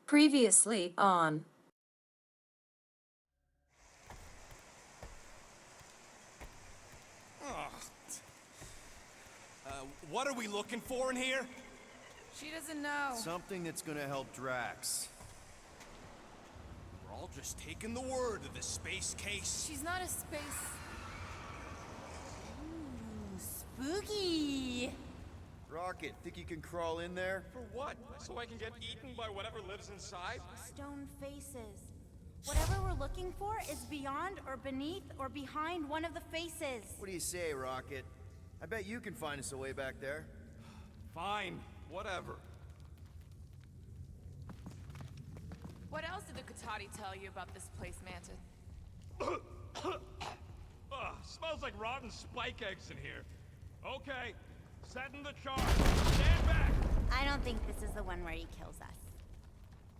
Previously on. What are we looking for in here? She doesn't know. Something that's gonna help Drax. We're all just taking the word of the space case. She's not a space... Ooh, spooky! Rocket, think you can crawl in there? For what? So I can get eaten by whatever lives inside? Stone faces. Whatever we're looking for is beyond or beneath or behind one of the faces. What do you say, Rocket? I bet you can find us a way back there. Fine, whatever. What else did the Katati tell you about this place, Mantis? Smells like rotten spike eggs in here. Okay, setting the charge. Stand back! I don't think this is the one where he kills us.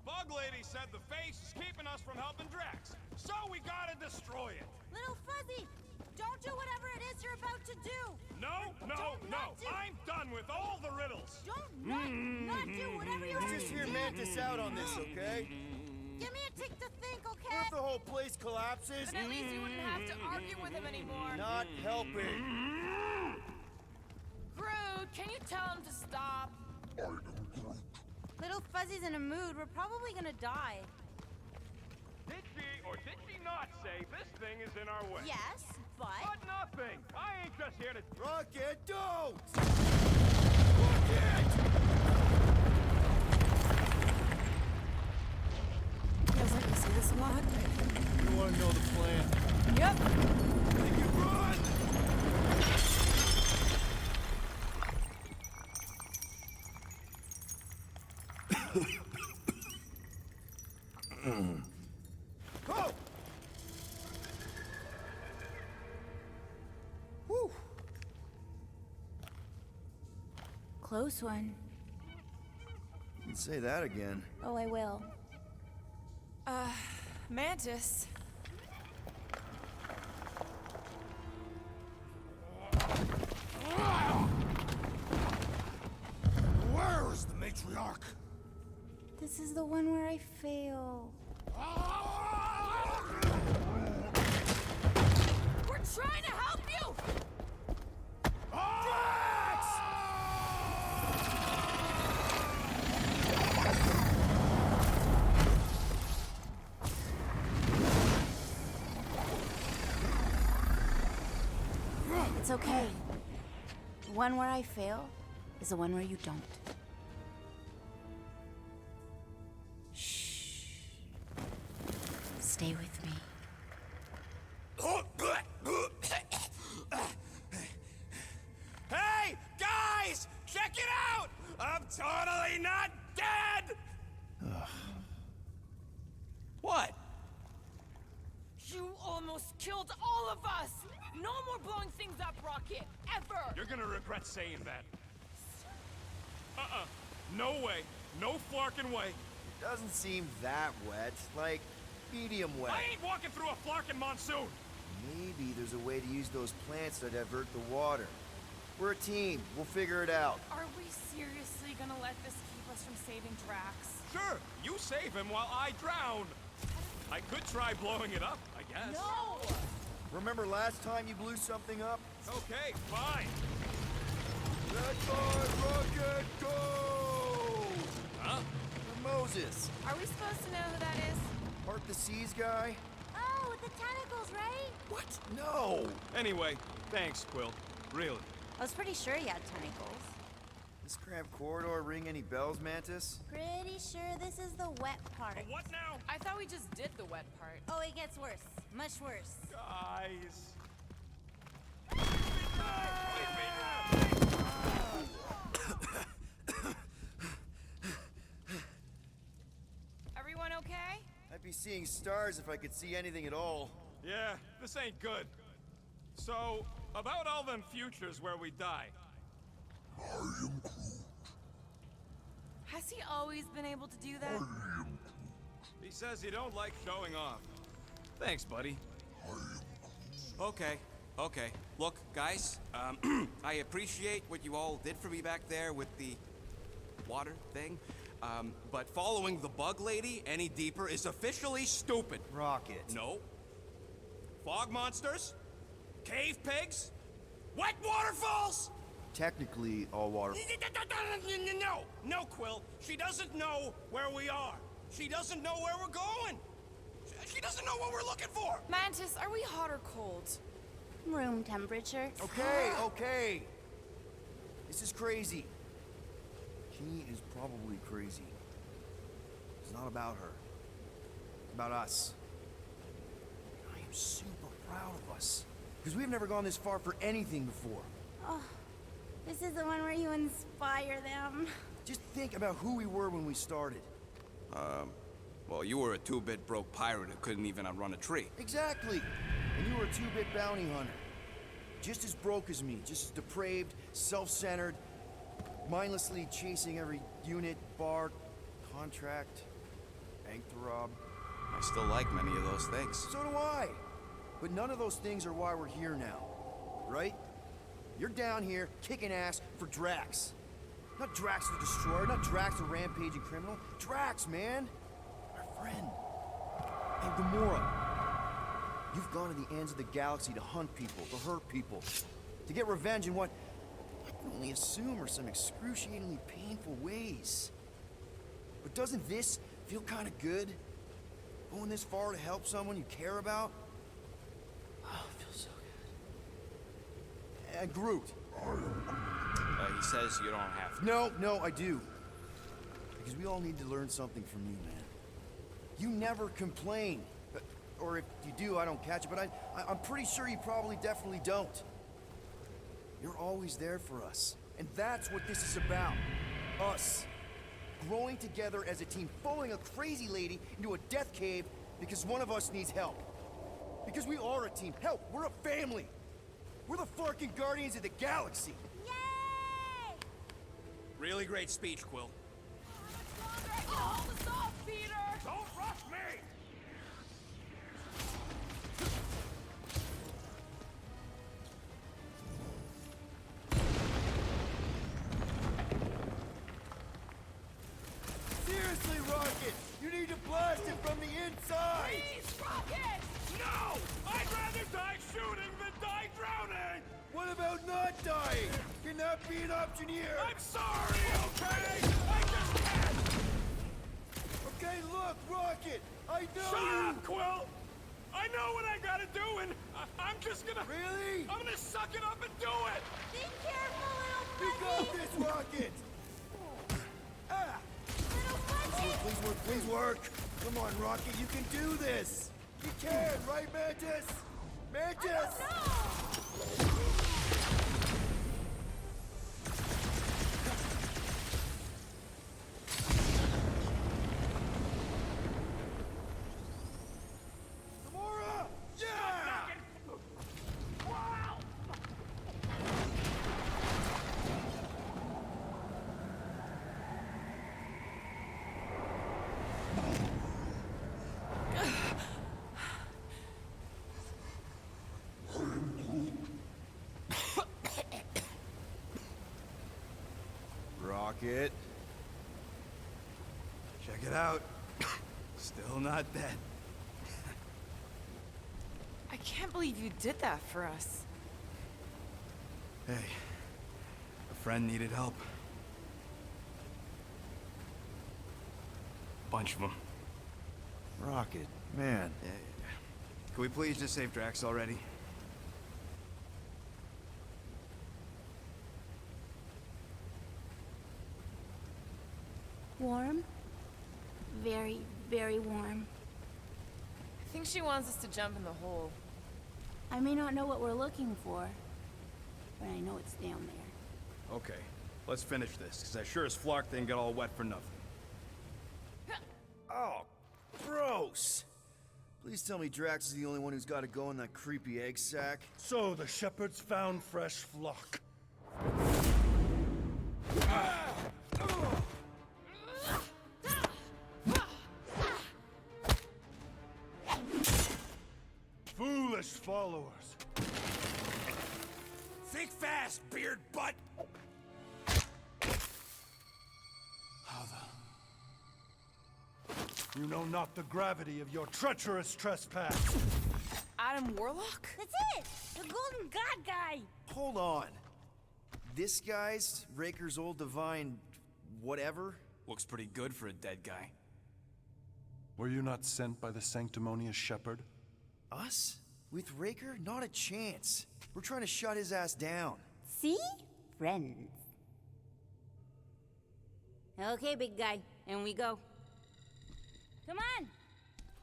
Bug Lady said the face is keeping us from helping Drax, so we gotta destroy it. Little Fuzzy, don't do whatever it is you're about to do. No, I'm done with all the riddles. Don't not do whatever you're Let's about just to hear do. Mantis out on this, okay? Give me a tick to think, What okay? if the whole place collapses? Then at least you wouldn't have to argue with him anymore. Not helping. Groot, can you tell him to stop? Little Fuzzy's in a mood. We're probably gonna die. Did she or did she not say this thing is in our way? Yes, but... But nothing. I ain't just here to... Rocket, don't! Feels like we see this a lot. You want to know the plan? Yep. Think you run! Go! Whew. Close one. You can say that again. Oh, I will. Mantis. Where is the matriarch? This is the one where I fail. We're trying to help you! It's okay. The one where I fail is the one where you don't. Shh. Stay with me. Hey, guys! Check it out! I'm totally not dead! What? You almost killed all of us! No more blowing things up, Rocket! Ever! You're gonna regret saying that. No way. No flarkin' way. Doesn't seem that wet. Like, medium wet. I ain't walking through a flarkin' monsoon. Maybe there's a way to use those plants to divert the water. We're a team. We'll figure it out. Are we seriously gonna let this keep us from saving Drax? Sure, you save him while I drown. I could try blowing it up, I guess. No! Remember last time you blew something up? Okay, fine. Red bar, rocket, go! Huh? Moses, Are we supposed to know who that is? Part the Seas guy? Oh, with the tentacles, right? What? No! Anyway, thanks, Quill. Really. I was pretty sure he had tentacles. This cramped corridor ring any bells, Mantis? Pretty sure this is the wet part. What now? I thought we just did the wet part. Oh, it gets worse. Much worse. Guys. Everyone okay? I'd be seeing stars if I could see anything at all. Yeah, this ain't good. So, about all them futures where we die. Has he always been able to do that? He says he don't like showing off. Thanks, buddy. Okay, okay. Look, guys, I appreciate what you all did for me back there with the water thing. But following the bug lady any deeper is officially stupid. Rocket. No. Fog monsters? Cave pigs? Wet waterfalls? Technically, all water. No, no, Quill. She doesn't know where we are. She doesn't know where we're going. She doesn't know what we're looking for. Mantis, are we hot or cold? Room temperature. Okay, okay. This is crazy. She is probably crazy. It's not about her. It's about us. I am super proud of us. Because we've never gone this far for anything before. Oh, this is the one where you inspire them. Just think about who we were when we started. Well, you were a two-bit broke pirate who couldn't even outrun a tree. Exactly. And you were a two-bit bounty hunter. Just as broke as me, just as depraved, self-centered, mindlessly chasing every unit, bar, contract, bank to rob. I still like many of those things. So do I. But none of those things are why we're here now, right? You're down here kicking ass for Drax. Not Drax the Destroyer, not Drax the rampaging criminal. Drax, man. Our friend. And Gamora. You've gone to the ends of the galaxy to hunt people, to hurt people, to get revenge in what I can only assume are some excruciatingly painful ways. But doesn't this feel kind of good? Going this far to help someone you care about? Oh, it feels so good. And Groot. He says you don't have to. No, I do. Because we all need to learn something from you, man. You never complain. Or if you do, I don't catch it, but I'm pretty sure you probably definitely don't. You're always there for us. And that's what this is about. Us. Growing together as a team, following a crazy lady into a death cave because one of us needs help. Because we are a team. Help, we're a family. We're the fucking Guardians of the Galaxy. Yay! Really great speech, Quill. Hold us off, Peter! Don't rush me! Seriously, Rocket! You need to blast it from the inside! Please, Rocket! No! I'd rather die shooting than die drowning! What about not dying? Can that be an option here? I'm sorry, okay? I just can't! Okay, look, Rocket! I know Shut you! up, Quill! I know what I gotta do, and I'm just gonna... Really? I'm gonna suck it up and do it! Be careful, You little got buddy! this, Rocket! Ah! Little buddy! Please work, please work! Come on, Rocket, you can do this! You can, right, Mantis? Mantis! No! Gamora! Yeah! Wow! Rocket. Check it out. Still not dead. I can't believe you did that for us. Hey, a friend needed help. Bunch of them. Rocket, man. Yeah. Can we please just save Drax already? Warm? Very, very warm. I think she wants us to jump in the hole. I may not know what we're looking for, but I know it's down there. Okay, let's finish this, because that sure as Flark thing got all wet for nothing. Oh, gross! Please tell me Drax is the only one who's got to go in that creepy egg sack. So the shepherds found fresh flock. Foolish followers. Think fast, beard butt! How You know not the gravity of your treacherous trespass. Adam Warlock? That's it! The Golden God guy! Hold on. This guy's Raker's old divine whatever? Looks pretty good for a dead guy. Were you not sent by the sanctimonious shepherd? Us? With Raker? Not a chance. We're trying to shut his ass down. See? Friends. Okay, big guy. In we go. Come on!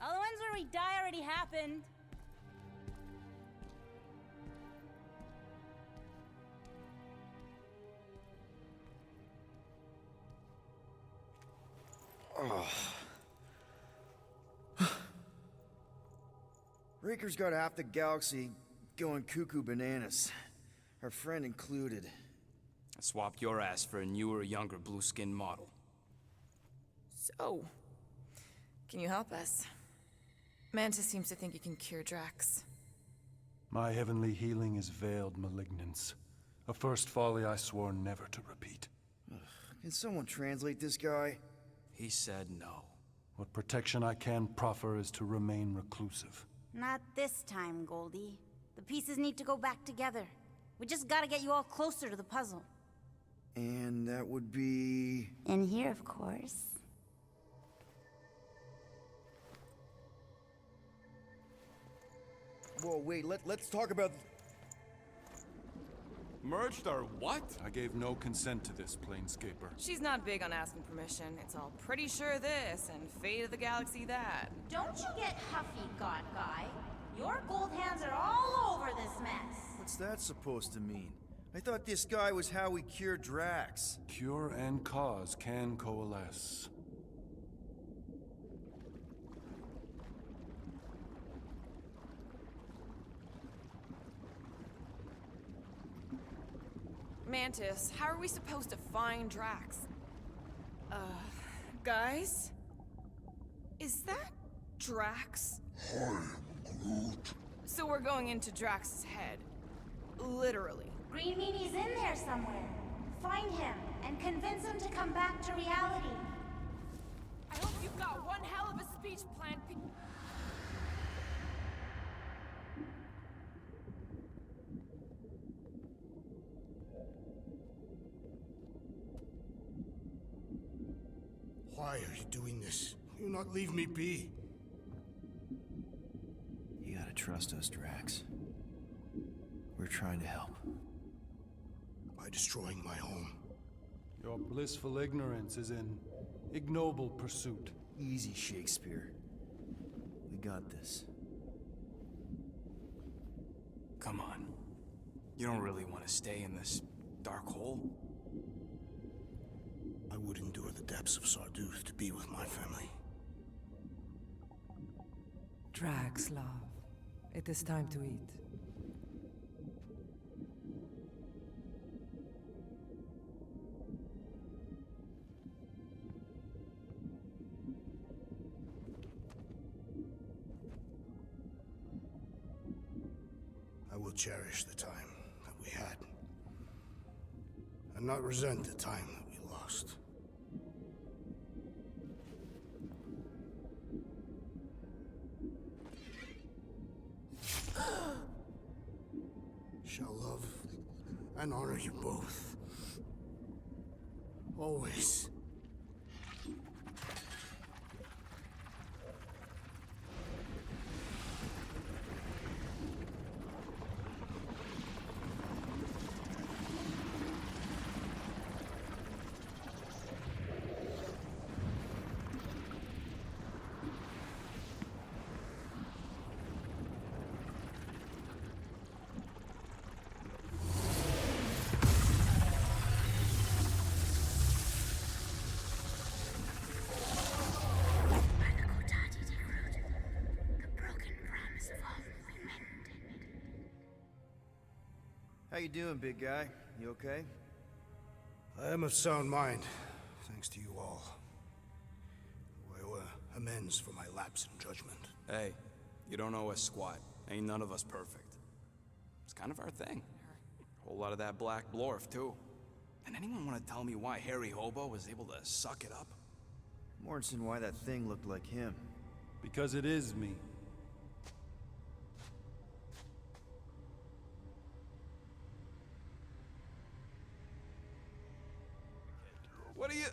All the ones where we die already happened. Raker's got half the galaxy going cuckoo bananas. Our friend included. I swapped your ass for a newer, younger blue-skinned model. So, can you help us? Mantis seems to think you can cure Drax. My heavenly healing is veiled malignance. A first folly I swore never to repeat. Can someone translate this guy? He said no. What protection I can proffer is to remain reclusive. Not this time, Goldie. The pieces need to go back together. We just gotta get you all closer to the puzzle. And that would be... In here, of course. Whoa, wait, let's talk about... Merged our what? I gave no consent to this, Planescaper. She's not big on asking permission. It's all pretty sure this and fate of the galaxy that. Don't you get huffy, God Guy. Your gold hands are all over this mess. What's that supposed to mean? I thought this guy was how we cured Drax. Cure and cause can coalesce. Mantis, how are we supposed to find Drax? Guys? Is that Drax? Hi, Groot. So we're going into Drax's head. Literally. Green Meanie's in there somewhere. Find him and convince him to come back to reality. I hope you've got one hell of a speech plan. Why are you doing this? You not leave me be. You gotta trust us, Drax. We're trying to help. By destroying my home. Your blissful ignorance is an ignoble pursuit. Easy, Shakespeare. We got this. Come on. You don't really want to stay in this dark hole? I would endure the depths of Sarduth to be with my family. Drax, love. It is time to eat. I will cherish the time that we had. And not resent the time that we lost. Shall love and honor you both. Always. How you doing, big guy? You okay? I am of sound mind, thanks to you all. I owe amends for my lapse in judgment. Hey, you don't owe us squat. Ain't none of us perfect. It's kind of our thing. Whole lot of that black blorf, too. And anyone want to tell me why Harry Hobo was able to suck it up? Morrison, why that thing looked like him. Because it is me. What are you...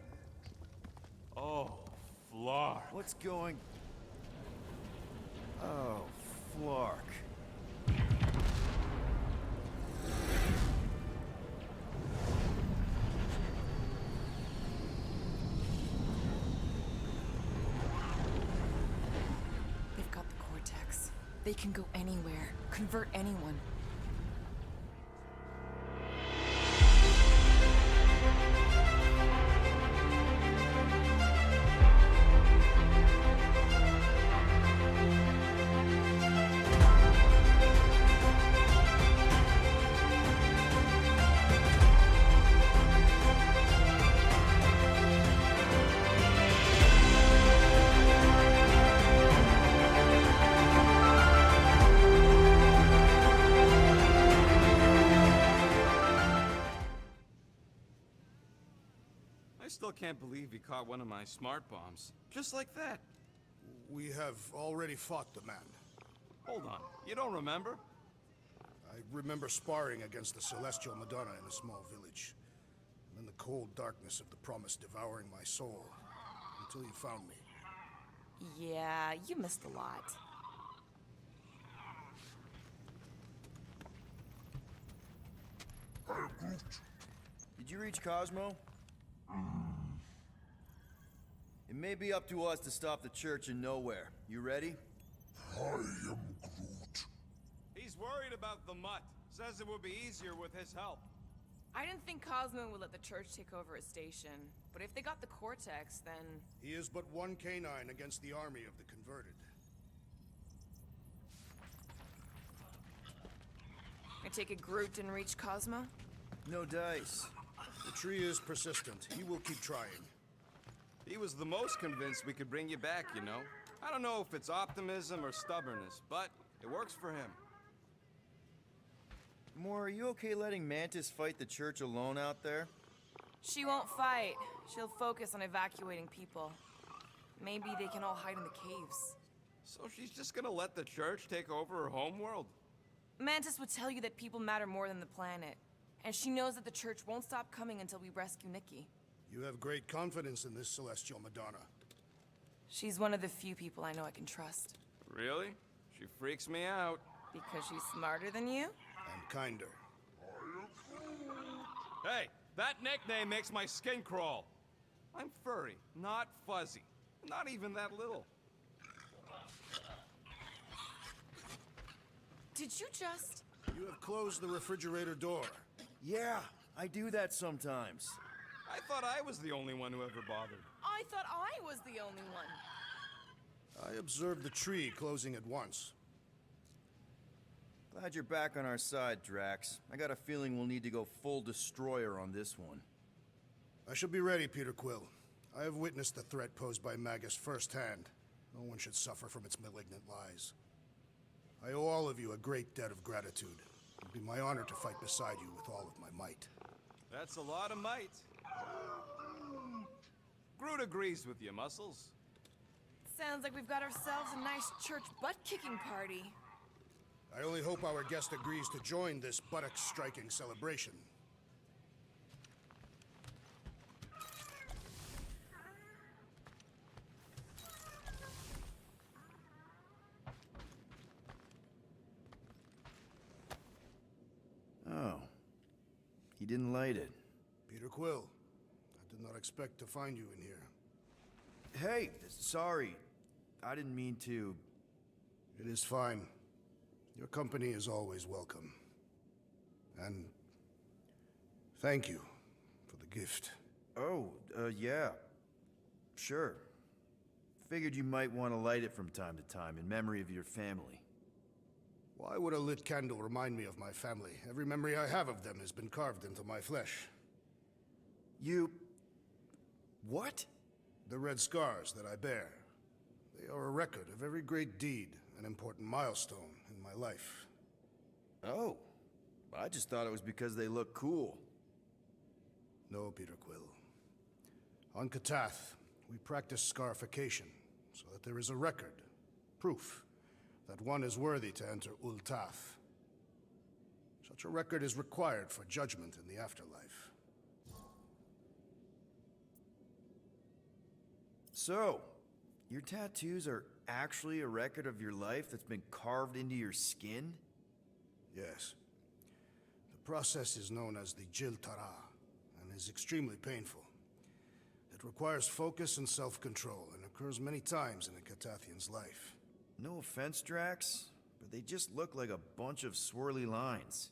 Oh, Flark. What's going... Oh, Flark. They've got the Cortex. They can go anywhere, convert anyone. I still can't believe he caught one of my smart bombs. Just like that. We have already fought the man. Hold on, you don't remember? I remember sparring against the Celestial Madonna in a small village. And then the cold darkness of the Promise devouring my soul. Until you found me. Yeah, you missed a lot. Did you reach Cosmo? It may be up to us to stop the church in Nowhere. You ready? I am Groot. He's worried about the mutt. Says it would be easier with his help. I didn't think Cosmo would let the church take over a station, but if they got the Cortex, then... He is but one canine against the army of the converted. I take it Groot didn't reach Cosmo? No dice. The tree is persistent. He will keep trying. He was the most convinced we could bring you back, you know? I don't know if it's optimism or stubbornness, but it works for him. Moore, are you okay letting Mantis fight the church alone out there? She won't fight. She'll focus on evacuating people. Maybe they can all hide in the caves. So she's just gonna let the church take over her homeworld? Mantis would tell you that people matter more than the planet. And she knows that the church won't stop coming until we rescue Nikki. You have great confidence in this Celestial Madonna. She's one of the few people I know I can trust. Really? She freaks me out. Because she's smarter than you? And kinder. Hey, that nickname makes my skin crawl. I'm furry, not fuzzy. Not even that little. Did you just... You have closed the refrigerator door. Yeah, I do that sometimes. I thought I was the only one who ever bothered. I thought I was the only one. I observed the tree closing at once. Glad you're back on our side, Drax. I got a feeling we'll need to go full destroyer on this one. I shall be ready, Peter Quill. I have witnessed the threat posed by Magus firsthand. No one should suffer from its malignant lies. I owe all of you a great debt of gratitude. It would be my honor to fight beside you with all of my might. That's a lot of might. Groot agrees with you, Muscles. Sounds like we've got ourselves a nice church butt-kicking party. I only hope our guest agrees to join this buttock-striking celebration. Oh. He didn't light it. Peter Quill, I did not expect to find you in here. Hey, sorry. I didn't mean to... It is fine. Your company is always welcome. And thank you for the gift. Oh, yeah. Sure. Figured you might want to light it from time to time in memory of your family. Why would a lit candle remind me of my family? Every memory I have of them has been carved into my flesh. You... what? The red scars that I bear. They are a record of every great deed, an important milestone in my life. Oh. I just thought it was because they look cool. No, Peter Quill. On Katath, we practice scarification, so that there is a record, proof, that one is worthy to enter Ultaf. Such a record is required for judgment in the afterlife. So, your tattoos are actually a record of your life that's been carved into your skin? Yes. The process is known as the Jil-Tara, and is extremely painful. It requires focus and self-control, and occurs many times in a Catathian's life. No offense, Drax, but they just look like a bunch of swirly lines.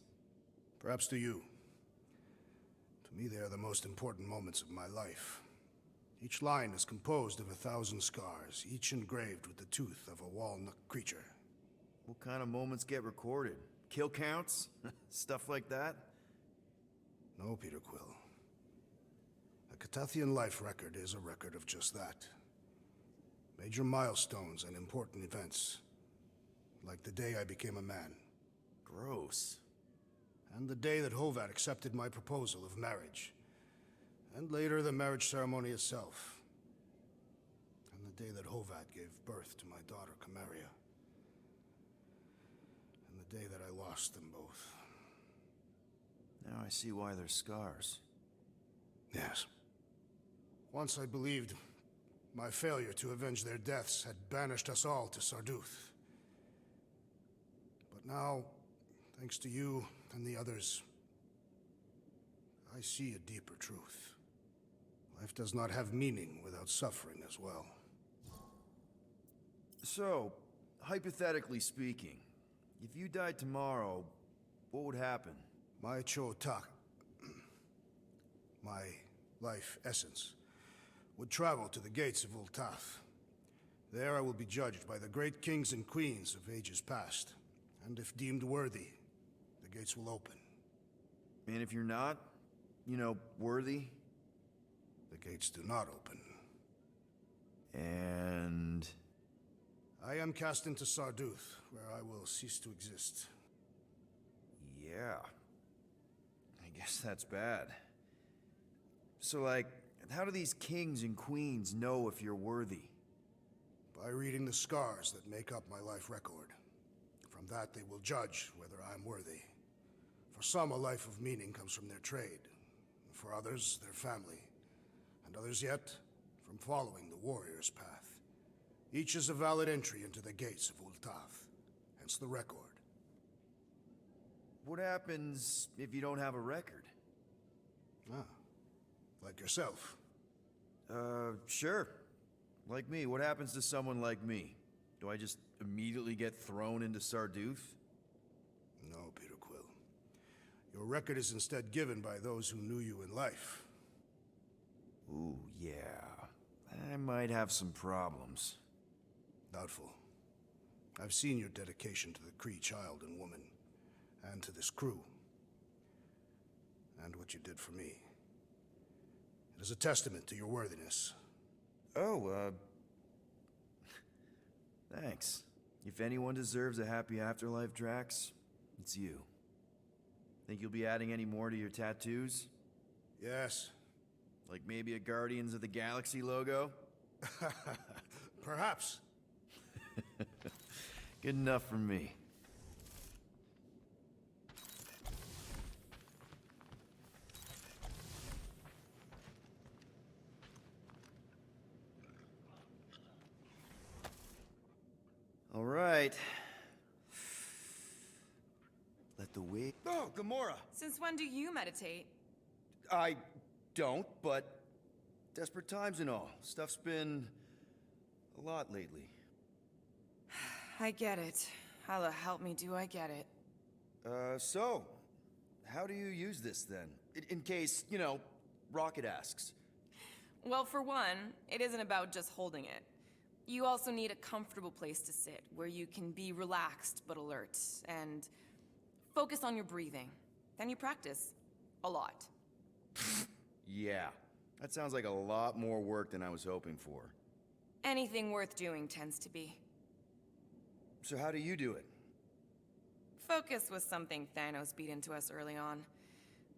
Perhaps to you. To me, they are the most important moments of my life. Each line is composed of 1,000 scars, each engraved with the tooth of a walnut creature. What kind of moments get recorded? Kill counts? Stuff like that? No, Peter Quill. A Catathian life record is a record of just that. Major milestones and important events. Like the day I became a man. Gross. And the day that Hovat accepted my proposal of marriage. And later, the marriage ceremony itself. And the day that Hovat gave birth to my daughter, Camaria. And the day that I lost them both. Now I see why they're scars. Yes. Once I believed my failure to avenge their deaths had banished us all to Sarduth. But now, thanks to you and the others, I see a deeper truth. Life does not have meaning without suffering as well. So, hypothetically speaking, if you died tomorrow, what would happen? My Cho-Tak, my life essence, would travel to the gates of Ultaf. There I will be judged by the great kings and queens of ages past. And if deemed worthy, the gates will open. And if you're not, worthy? The gates do not open. And... I am cast into Sarduth, where I will cease to exist. Yeah. I guess that's bad. So, like, how do these kings and queens know if you're worthy? By reading the scars that make up my life record. From that they will judge whether I'm worthy. For some, a life of meaning comes from their trade. For others, their family. And others yet, from following the warrior's path. Each is a valid entry into the gates of Ultaf. Hence the record. What happens if you don't have a record? Ah, like yourself. Sure. Like me. What happens to someone like me? Do I just immediately get thrown into Sarduth? No, Peter Quill. Your record is instead given by those who knew you in life. Ooh, yeah. I might have some problems. Doubtful. I've seen your dedication to the Kree child and woman, and to this crew. And what you did for me. It is a testament to your worthiness. Oh, thanks. If anyone deserves a happy afterlife, Drax, it's you. Think you'll be adding any more to your tattoos? Yes. Like maybe a Guardians of the Galaxy logo? Perhaps. Good enough for me. All right. Let the wig... Oh, Gamora! Since when do you meditate? I don't, but desperate times and all. Stuff's been a lot lately. I get it. Allah help me, do I get it. So, how do you use this then? In case, Rocket asks. Well, for one, it isn't about just holding it. You also need a comfortable place to sit, where you can be relaxed but alert, and focus on your breathing. Then you practice. A lot. Yeah, that sounds like a lot more work than I was hoping for. Anything worth doing tends to be. So how do you do it? Focus was something Thanos beat into us early on.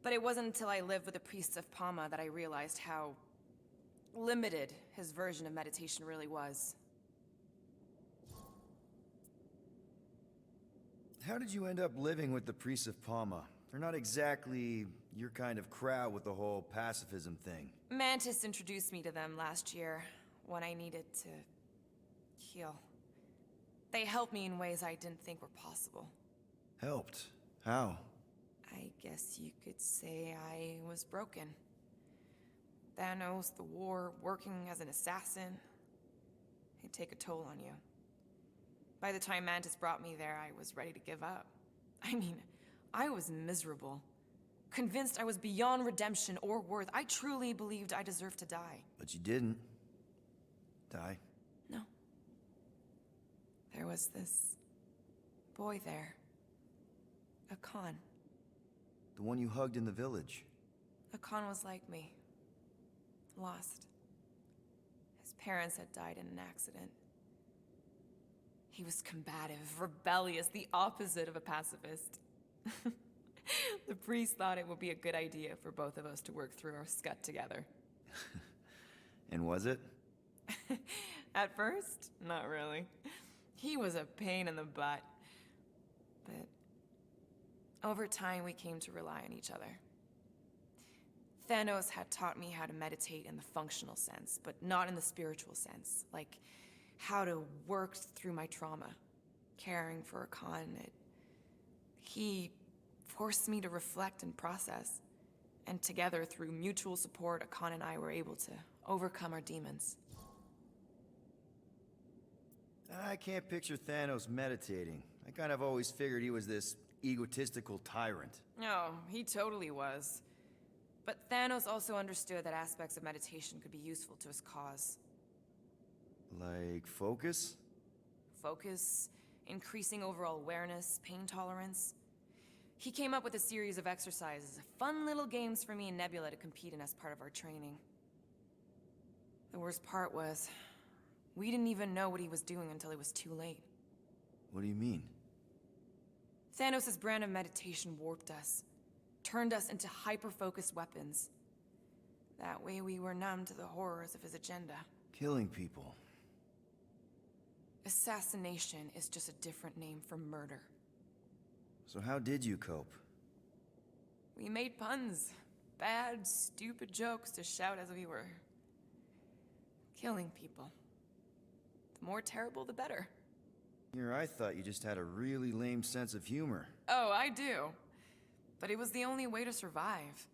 But it wasn't until I lived with the priests of Palma that I realized how limited his version of meditation really was. How did you end up living with the priests of Palma? They're not exactly your kind of crowd with the whole pacifism thing. Mantis introduced me to them last year when I needed to heal. They helped me in ways I didn't think were possible. Helped? How? I guess you could say I was broken. Thanos, the war, working as an assassin. It'd take a toll on you. By the time Mantis brought me there, I was ready to give up. I mean, I was miserable. Convinced I was beyond redemption or worth. I truly believed I deserved to die. But you didn't. Die? No. There was this boy there. A Khan. The one you hugged in the village. A Khan was like me. Lost. His parents had died in an accident. He was combative, rebellious, the opposite of a pacifist. The priest thought it would be a good idea for both of us to work through our scut together. And was it? At first, not really. He was a pain in the butt. But over time, we came to rely on each other. Thanos had taught me how to meditate in the functional sense, but not in the spiritual sense. Like how to work through my trauma. Caring for a Khan, he forced me to reflect and process. And together, through mutual support, Khan and I were able to overcome our demons. I can't picture Thanos meditating. I kind of always figured he was this egotistical tyrant. Oh, he totally was. But Thanos also understood that aspects of meditation could be useful to his cause. Like focus? Focus, increasing overall awareness, pain tolerance. He came up with a series of exercises, fun little games for me and Nebula to compete in as part of our training. The worst part was, we didn't even know what he was doing until it was too late. What do you mean? Thanos' brand of meditation warped us, turned us into hyper-focused weapons. That way we were numb to the horrors of his agenda. Killing people. Assassination is just a different name for murder. So how did you cope? We made puns. Bad, stupid jokes to shout as we were killing people. The more terrible, the better. Here I thought you just had a really lame sense of humor. Oh, I do. But it was the only way to survive.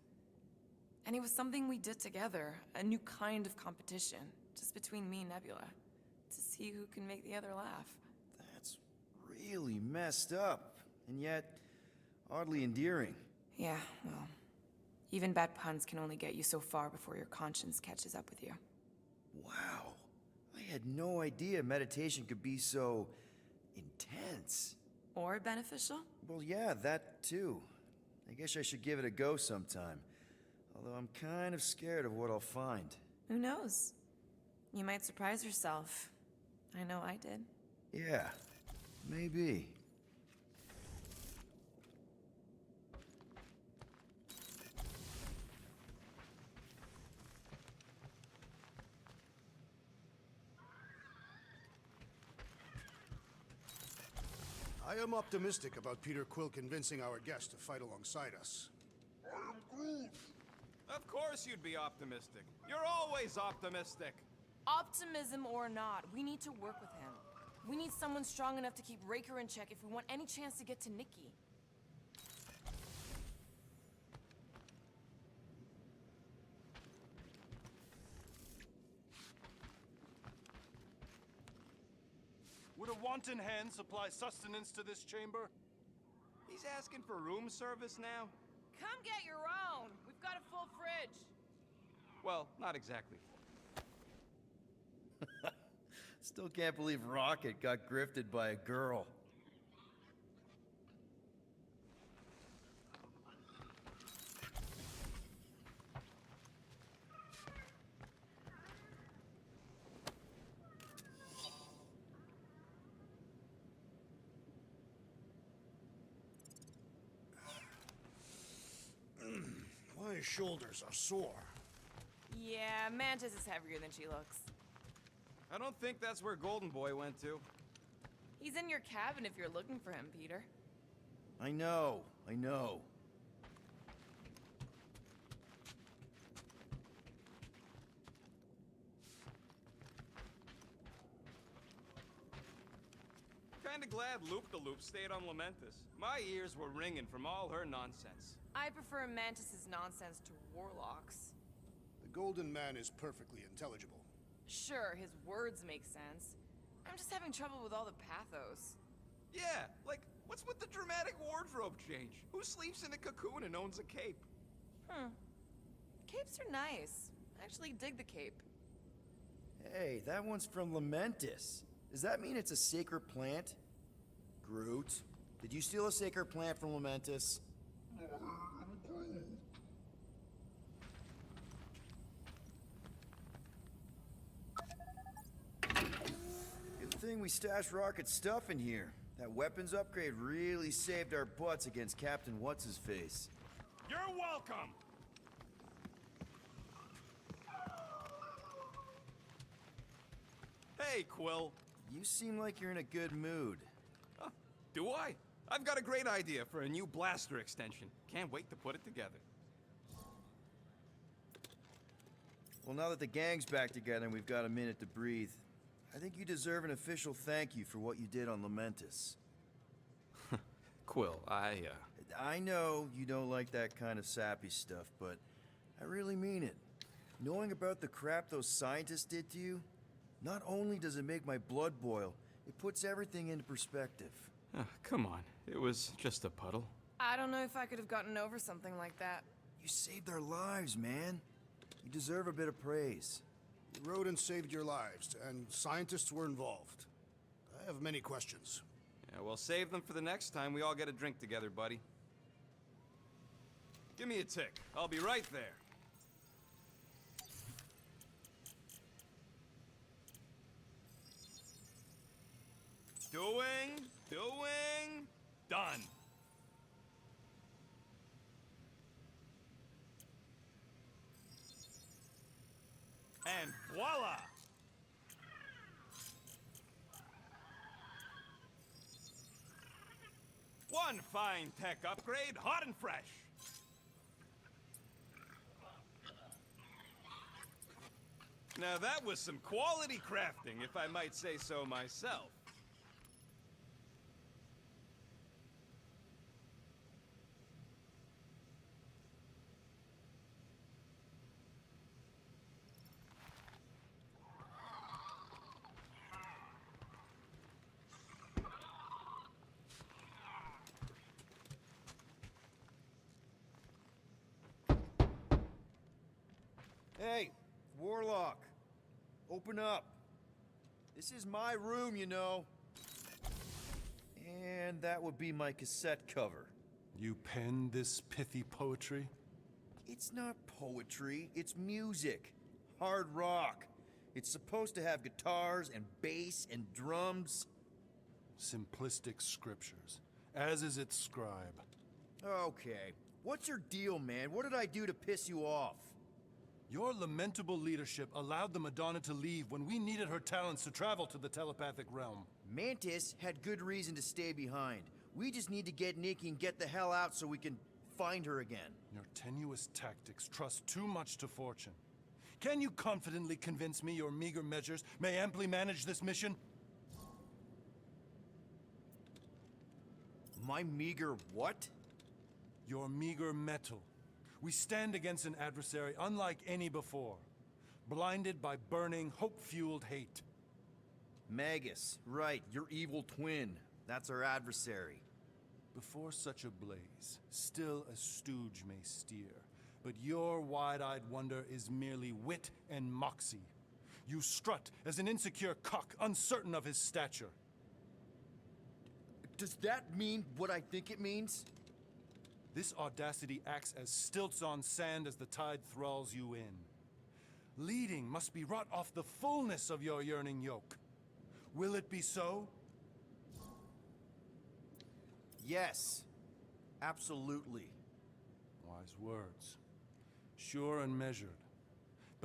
And it was something we did together, a new kind of competition, just between me and Nebula, to see who can make the other laugh. That's really messed up, and yet oddly endearing. Yeah, well, even bad puns can only get you so far before your conscience catches up with you. Wow, I had no idea meditation could be so intense. Or beneficial? Well, yeah, that too. I guess I should give it a go sometime. Although I'm kind of scared of what I'll find. Who knows? You might surprise yourself. I know I did. Yeah, maybe. I am optimistic about Peter Quill convincing our guest to fight alongside us. I am Groot. Of course you'd be optimistic. You're always optimistic. Optimism or not, we need to work with him. We need someone strong enough to keep Raker in check if we want any chance to get to Nikki. Would a wanton hand supply sustenance to this chamber? He's asking for room service now? Come get your own. We've got a full fridge. Well, not exactly. Still can't believe Rocket got grifted by a girl. My shoulders are sore. Yeah, Mantis is heavier than she looks. I don't think that's where Golden Boy went to. He's in your cabin if you're looking for him, Peter. I know, I know. Kinda glad Loop-de-Loop stayed on Lamentus. My ears were ringing from all her nonsense. I prefer Mantis's nonsense to Warlock's. The Golden Man is perfectly intelligible. Sure, his words make sense. I'm just having trouble with all the pathos. Yeah, like, what's with the dramatic wardrobe change? Who sleeps in a cocoon and owns a cape? Capes are nice. I actually dig the cape. Hey, that one's from Lamentus. Does that mean it's a sacred plant? Groot, did you steal a sacred plant from Lamentus? Good thing we stashed rocket stuff in here. That weapons upgrade really saved our butts against Captain What's-His-Face. You're welcome! Hey, Quill. You seem like you're in a good mood. Huh, do I? I've got a great idea for a new blaster extension. Can't wait to put it together. Well, now that the gang's back together and we've got a minute to breathe, I think you deserve an official thank you for what you did on Lamentus. Quill, I know you don't like that kind of sappy stuff, but I really mean it. Knowing about the crap those scientists did to you, not only does it make my blood boil, it puts everything into perspective. Come on. It was just a puddle. I don't know if I could have gotten over something like that. You saved our lives, man. You deserve a bit of praise. You rode and saved your lives, and scientists were involved. I have many questions. Yeah, well, save them for the next time we all get a drink together, buddy. Give me a tick. I'll be right there. Doing, done. And voila! One fine tech upgrade, hot and fresh. Now that was some quality crafting, if I might say so myself. Hey, Warlock, open up. This is my room, you know. And that would be my cassette cover. You penned this pithy poetry? It's not poetry, it's music. Hard rock. It's supposed to have guitars and bass and drums. Simplistic scriptures, as is its scribe. Okay, what's your deal, man? What did I do to piss you off? Your lamentable leadership allowed the Madonna to leave when we needed her talents to travel to the telepathic realm. Mantis had good reason to stay behind. We just need to get Nikki and get the hell out so we can find her again. Your tenuous tactics trust too much to fortune. Can you confidently convince me your meager measures may amply manage this mission? My meager what? Your meager metal. We stand against an adversary unlike any before, blinded by burning, hope-fueled hate. Magus, right, your evil twin. That's our adversary. Before such a blaze, still a stooge may steer, but your wide-eyed wonder is merely wit and moxie. You strut as an insecure cock, uncertain of his stature. Does that mean what I think it means? This audacity acts as stilts on sand as the tide thralls you in. Leading must be wrought off the fullness of your yearning yoke. Will it be so? Yes, absolutely. Wise words. Sure and measured.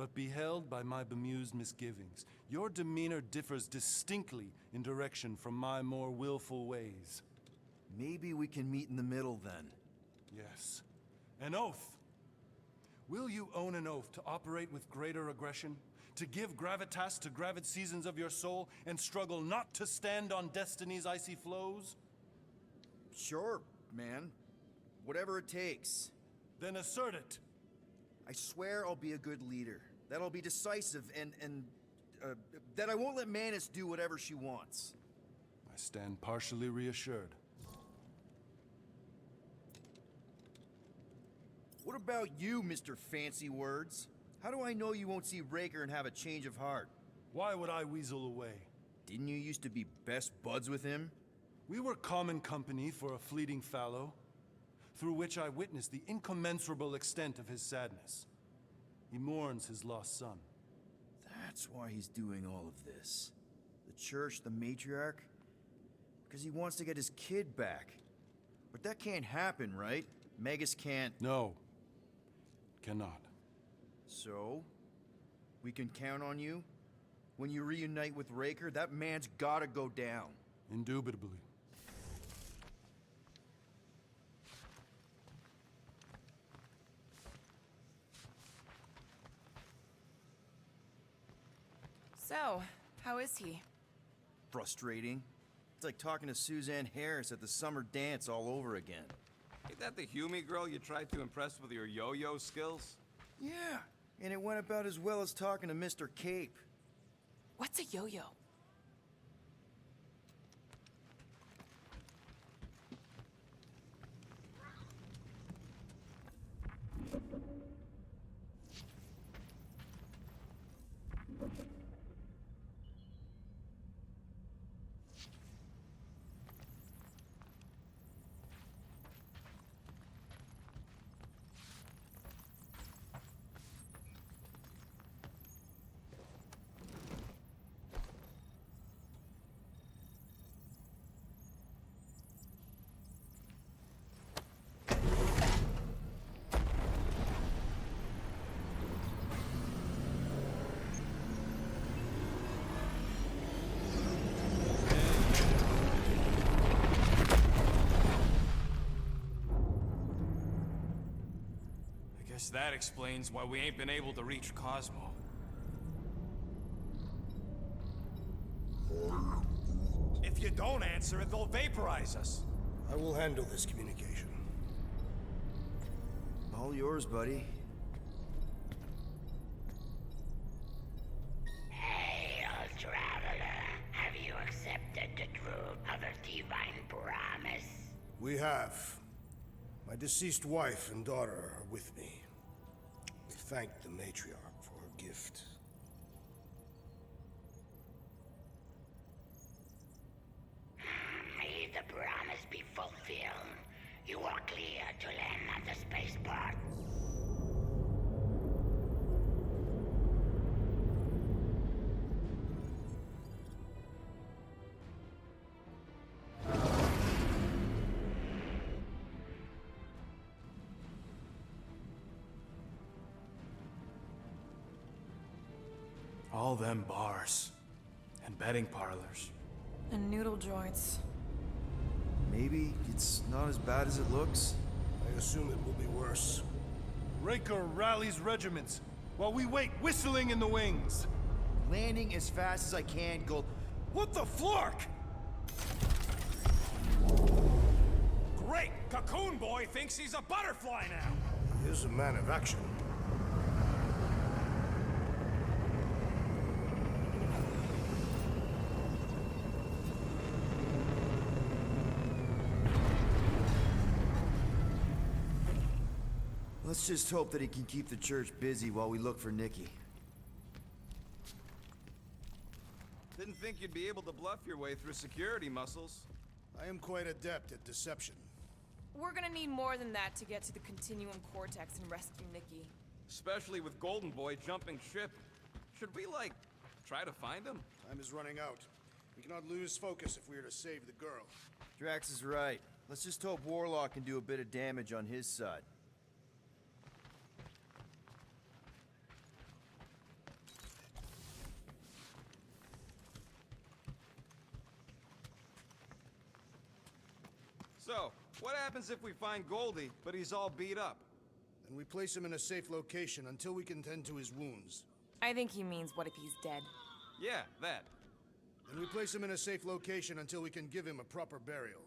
but beheld by my bemused misgivings, your demeanor differs distinctly in direction from my more willful ways. Maybe we can meet in the middle then. Yes. An oath. Will you own an oath to operate with greater aggression? To give gravitas to gravid seasons of your soul and struggle not to stand on destiny's icy flows? Sure, man. Whatever it takes. Then assert it. I swear I'll be a good leader. That I'll be decisive and that I won't let Manus do whatever she wants. I stand partially reassured. What about you, Mr. Fancy Words? How do I know you won't see Raker and have a change of heart? Why would I weasel away? Didn't you used to be best buds with him? We were common company for a fleeting fallow, through which I witnessed the incommensurable extent of his sadness. He mourns his lost son. That's why he's doing all of this. The church, the matriarch? Because he wants to get his kid back. But that can't happen, right? Magus can't... No. Cannot. So? We can count on you? When you reunite with Raker, that man's gotta go down. Indubitably. So, how is he? Frustrating. It's like talking to Suzanne Harris at the summer dance all over again. Ain't that the Hume girl you tried to impress with your yo-yo skills? Yeah, and it went about as well as talking to Mr. Cape. What's a yo-yo? Guess that explains why we ain't been able to reach Cosmo. If you don't answer it, they'll vaporize us. I will handle this communication. All yours, buddy. Hey, old traveler. Have you accepted the truth of a divine promise? We have. My deceased wife and daughter are with me. We thank the matriarch for her gift. May the promise be fulfilled. You are clear to land at the spaceport. All them bars. And betting parlors. And noodle joints. Maybe it's not as bad as it looks. I assume it will be worse. Raker rallies regiments, while we wait whistling in the wings. Landing as fast as I can, Gold. What the flark? Great! Cocoon Boy thinks he's a butterfly now! He is a man of action. Let's just hope that he can keep the church busy while we look for Nikki. Didn't think you'd be able to bluff your way through security muscles. I am quite adept at deception. We're gonna need more than that to get to the Continuum Cortex and rescue Nikki. Especially with Golden Boy jumping ship. Should we, like, try to find him? Time is running out. We cannot lose focus if we are to save the girl. Drax is right. Let's just hope Warlock can do a bit of damage on his side. So, what happens if we find Goldie, but he's all beat up? Then we place him in a safe location until we can tend to his wounds. I think he means what if he's dead? Yeah, that. Then we place him in a safe location until we can give him a proper burial.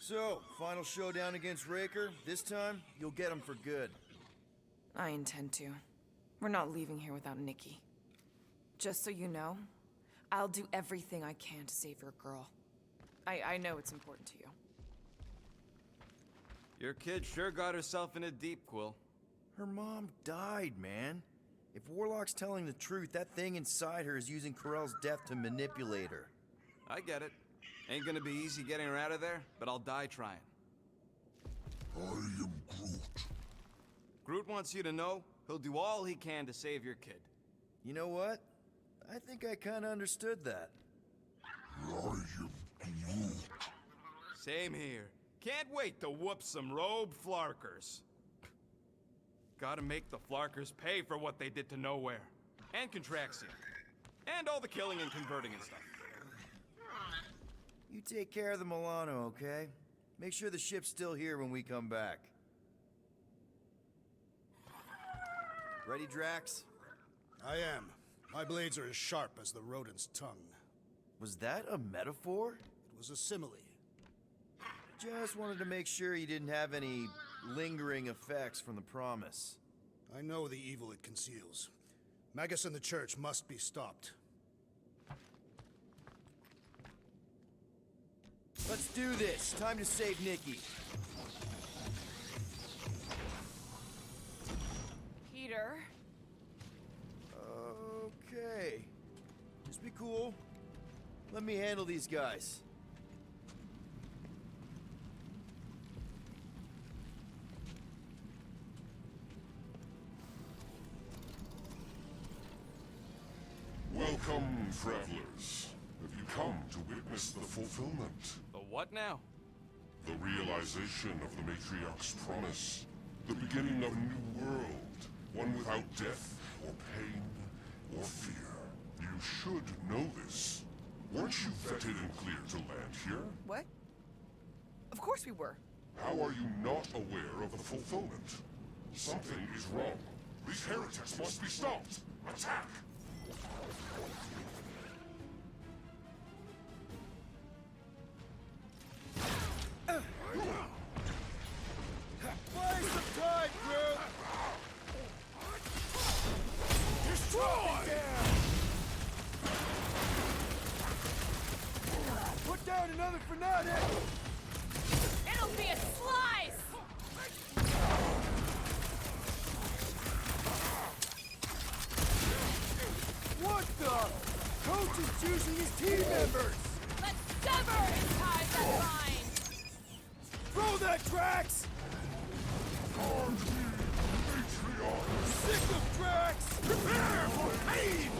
So, final showdown against Raker. This time, you'll get him for good. I intend to. We're not leaving here without Nikki. Just so you know, I'll do everything I can to save your girl. I know it's important to you. Your kid sure got herself in a deep, Quill. Her mom died, man. If Warlock's telling the truth, that thing inside her is using Corell's death to manipulate her. I get it. Ain't gonna be easy getting her out of there, but I'll die trying. I am Groot. Groot wants you to know he'll do all he can to save your kid. You know what? I think I kinda understood that. I am Groot. Same here. Can't wait to whoop some robe flarkers. Gotta make the flarkers pay for what they did to Nowhere. And Contraxion. And all the killing and converting and stuff. You take care of the Milano, okay? Make sure the ship's still here when we come back. Ready, Drax? I am. My blades are as sharp as the rodent's tongue. Was that a metaphor? It was a simile. Just wanted to make sure you didn't have any lingering effects from the promise. I know the evil it conceals. Magus and the Church must be stopped. Let's do this. Time to save Nikki. Peter? Okay. Just be cool. Let me handle these guys. Welcome, travelers. Have you come to witness the fulfillment? The what now? The realization of the Matriarch's promise. The beginning of a new world. One without death, or pain, or fear. You should know this. Weren't you vetted and cleared to land here? What? Of course we were. How are you not aware of the fulfillment? Something is wrong. These heretics must be stopped. Attack! Buy some time, Groot! Destroy! Put down another fanatic! It'll be a slice! What the? Coach is choosing his team members! Let's sever his ties that bind! Throw that, Drax! Sick of Drax! Prepare for pain!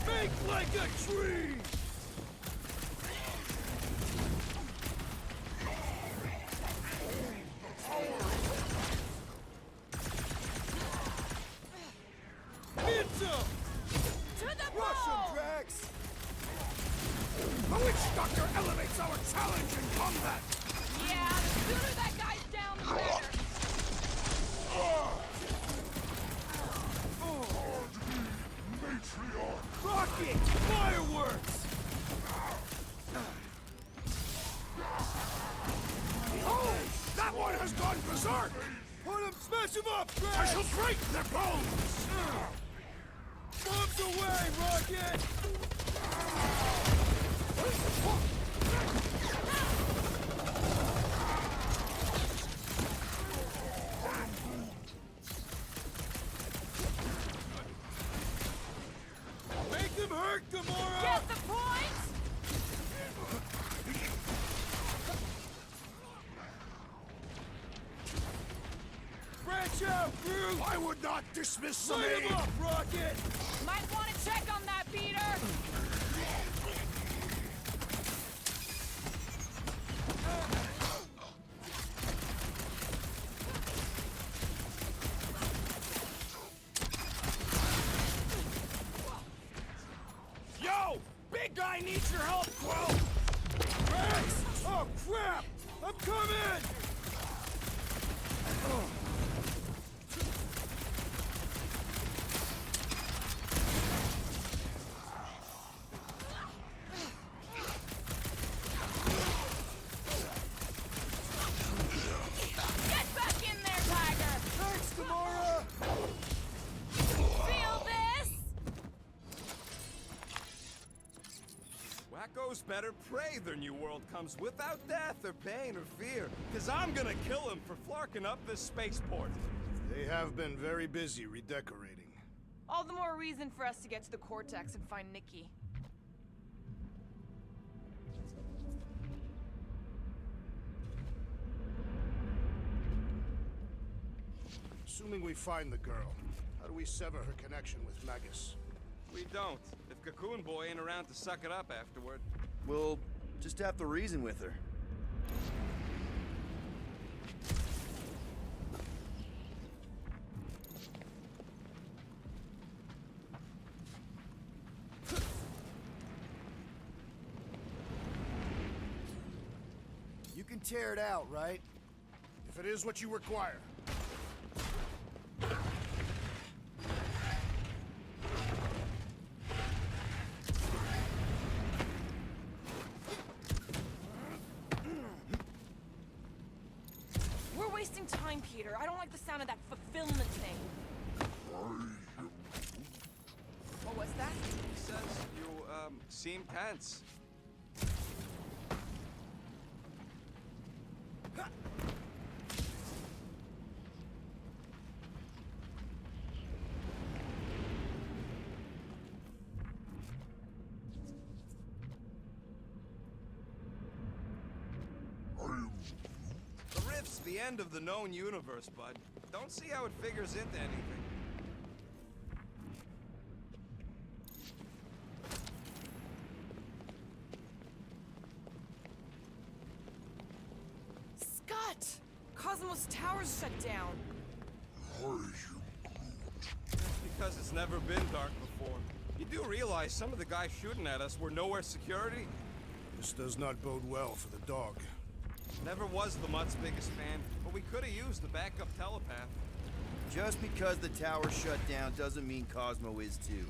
Make like a tree! Hit him! To the Rush ball! him, Drax! The witch doctor elevates our challenge in combat! Yeah, the sooner that guy's down, the better. Matriarch! Rocket! Fireworks! Oh! That one has gone berserk! Put him, smash him up, I Drax! shall break their bones! Bombs away, Rocket! Make them hurt, Gamora! Get the point? Spread Watch out, Groot! I would not dismiss some Light aid! him up, Rocket! Might want to check on that, Peter! Yo! Big guy needs your help, Quill! Drax! Oh, crap! I'm coming! Get back in there, Tiger! Thanks, Gamora! Feel this? Wacko's better pray their new world comes without death or pain or fear. Cause I'm gonna kill him for flarking up this spaceport. They have been very busy redecorating. All the more reason for us to get to the Cortex and find Nikki. Assuming we find the girl, how do we sever her connection with Magus? We don't. If Cocoon Boy ain't around to suck it up afterward. We'll just have to reason with her. You can tear it out, right? If it is what you require. We're wasting time, Peter. I don't like the sound of that fulfillment thing. What was that? He says you, seem tense. The rift's the end of the known universe, bud. Don't see how it figures into anything. Scott! Cosmo's tower's shut down. That's because it's never been dark before. You do realize some of the guys shooting at us were nowhere security? This does not bode well for the dog. Never was the Mutt's biggest fan, but we could have used the backup telepath. Just because the tower shut down doesn't mean Cosmo is too.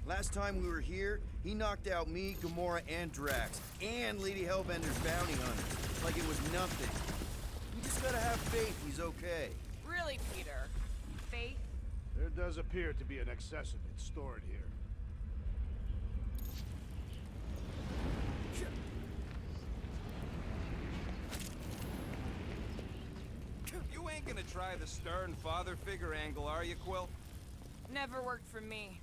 Last time we were here, he knocked out me, Gamora, and Drax, and Lady Hellbender's bounty hunters, like it was nothing. We just gotta have faith he's okay. Really, Peter? Faith? There does appear to be an excess of it stored here. You ain't gonna try the stern father figure angle, are you, Quill? Never worked for me.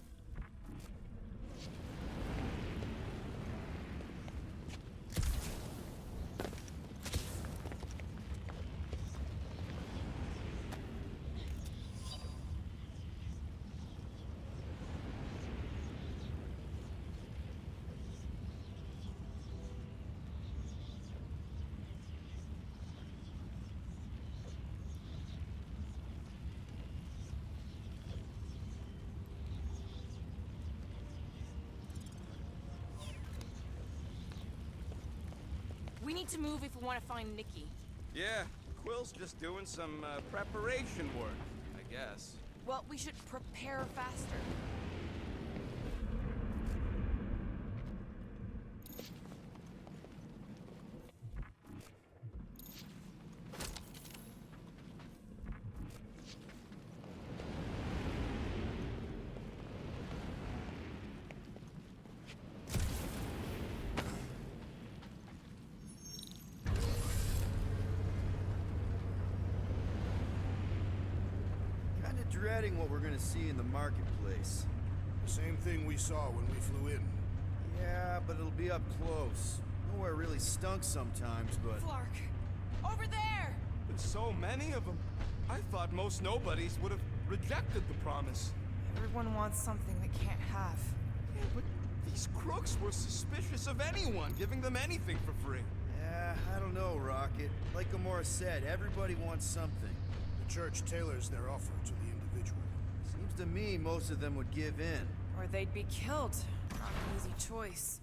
We need to move if we want to find Nikki. Yeah, Quill's just doing some preparation work, I guess. Well, we should prepare faster. Dreading what we're gonna see in the marketplace. The same thing we saw when we flew in. Yeah, but it'll be up close. Nowhere really stunk sometimes, but... Flark! Over there! There's so many of them. I thought most nobodies would have rejected the promise. Everyone wants something they can't have. Yeah, but these crooks were suspicious of anyone giving them anything for free. Yeah, I don't know, Rocket. Like Gamora said, everybody wants something. The church tailors their offer to the individual. Seems to me most of them would give in. Or they'd be killed. Not an easy choice.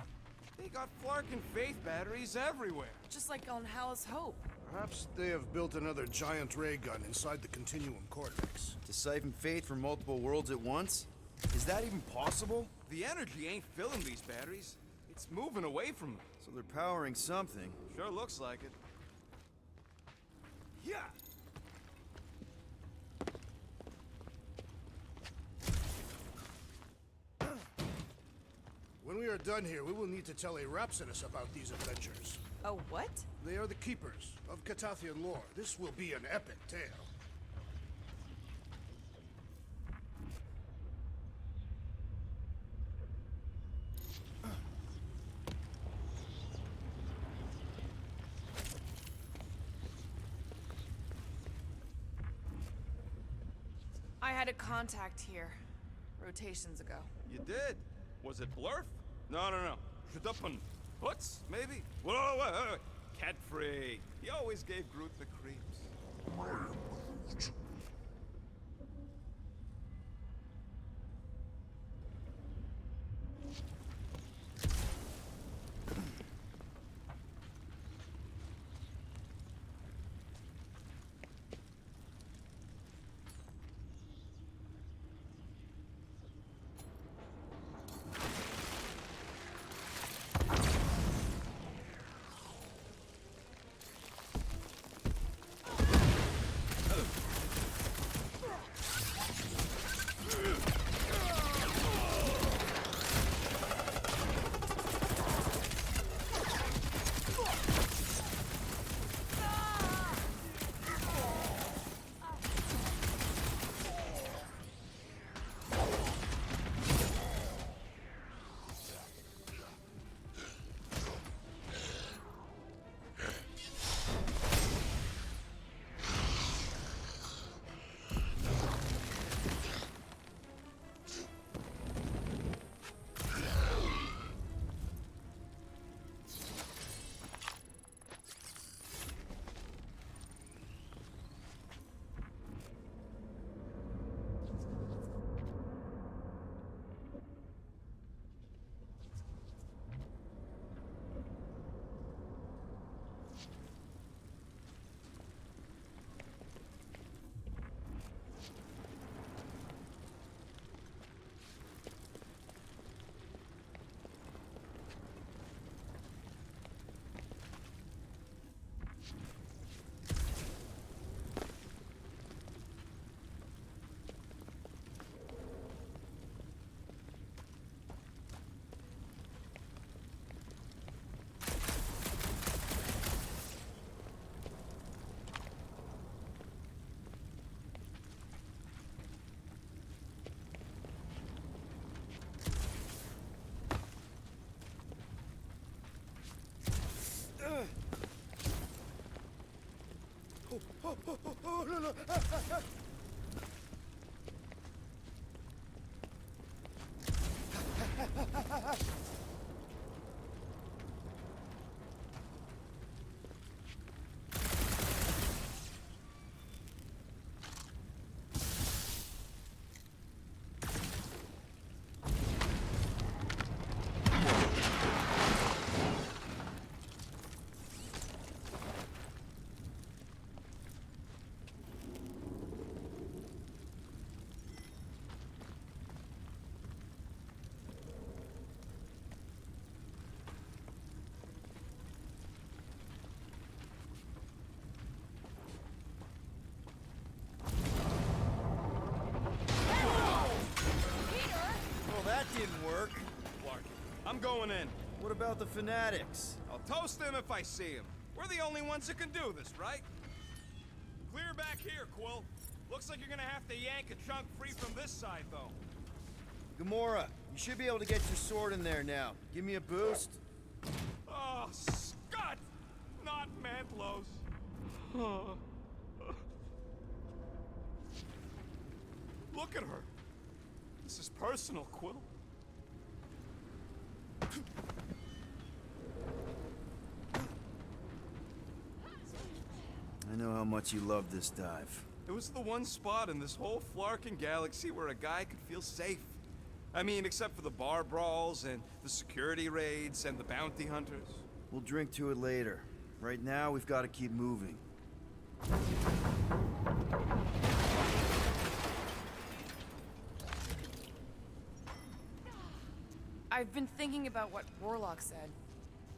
They got Flark and Faith batteries everywhere. Just like on Hal's Hope. Perhaps they have built another giant ray gun inside the Continuum Cortex. To siphon Faith from multiple worlds at once? Is that even possible? The energy ain't filling these batteries. It's moving away from them. So they're powering something. Sure looks like it. Yeah! When we are done here, we will need to tell a Rhapsodus about these adventures. Oh, what? They are the keepers of Catathian lore. This will be an epic tale. I had a contact here. Rotations ago. You did? Was it Blurf? No. Shudupun. Hoots, maybe? Whoa. Cat free. He always gave Groot the creeps. No. That didn't work. Clark, I'm going in. What about the fanatics? I'll toast them if I see them. We're the only ones that can do this, right? Clear back here, Quill. Looks like you're gonna have to yank a chunk free from this side, though. Gamora, you should be able to get your sword in there now. Give me a boost. Oh, Scott! Not Mantlos. Look at her. This is personal, Quill. I know how much you love this dive. It was the one spot in this whole Flarkin galaxy where a guy could feel safe. I mean, except for the bar brawls and the security raids and the bounty hunters. We'll drink to it later. Right now, we've got to keep moving. I've been thinking about what Warlock said.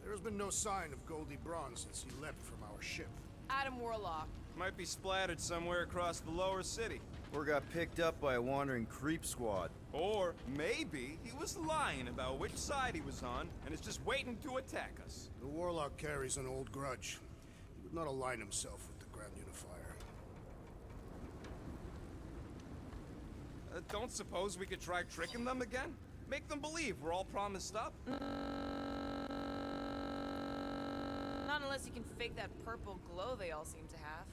There has been no sign of Goldie Braun since he leapt from our ship. Adam Warlock. Might be splattered somewhere across the lower city. Or got picked up by a wandering creep squad. Or maybe he was lying about which side he was on and is just waiting to attack us. The Warlock carries an old grudge. He would not align himself with the Grand Unifier. Don't suppose we could try tricking them again? Make them believe we're all promised up? Not unless you can fake that purple glow they all seem to have.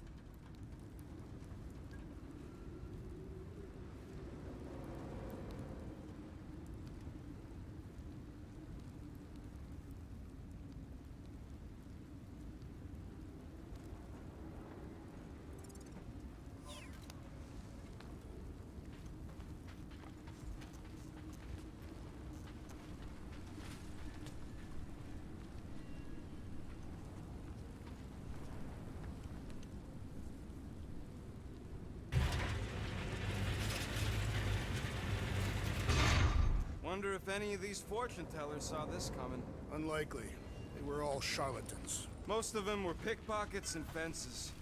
Wonder if any of these fortune tellers saw this coming. Unlikely. They were all charlatans. Most of them were pickpockets and fences.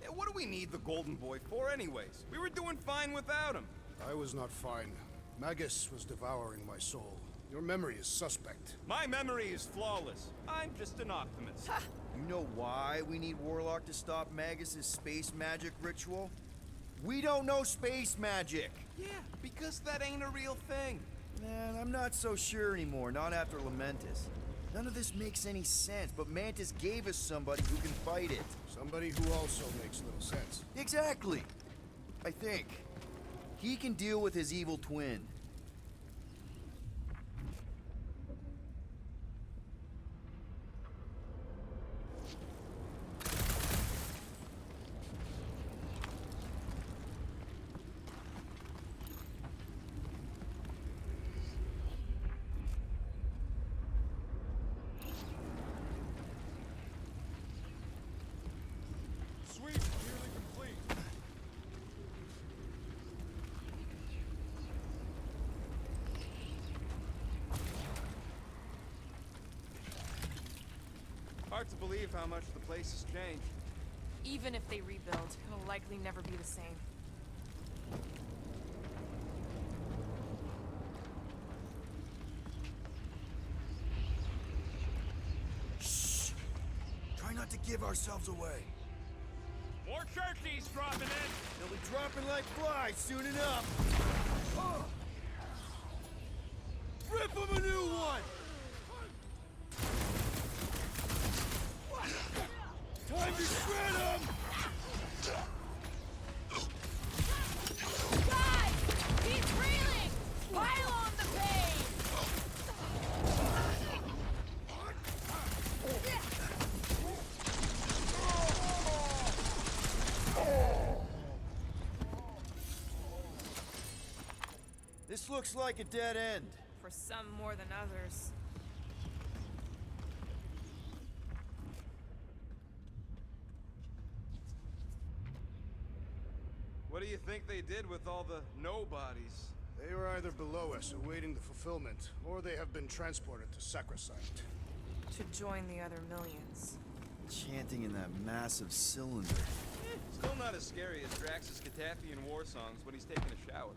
Yeah, what do we need the Golden Boy for anyways? We were doing fine without him. I was not fine. Magus was devouring my soul. Your memory is suspect. My memory is flawless. I'm just an optimist. You know why we need Warlock to stop Magus's space magic ritual? We don't know space magic! Yeah, because that ain't a real thing. Man, I'm not so sure anymore, not after Lamentus. None of this makes any sense, but Mantis gave us somebody who can fight it. Somebody who also makes little sense. Exactly! I think. He can deal with his evil twin. Hard to believe how much the place has changed. Even if they rebuild, it'll likely never be the same. Shh! Try not to give ourselves away. More turkeys dropping in! They'll be dropping like flies soon enough. Oh. Rip them a new one! Time to shred them! Guys! He's reeling! Pile on the pain! This looks like a dead end. For some more than others. What do you think they did with all the nobodies? They are either below us awaiting the fulfillment, or they have been transported to Sacrosanct. To join the other millions. Chanting in that massive cylinder. Still not as scary as Drax's Cataphian war songs when he's taking a shower.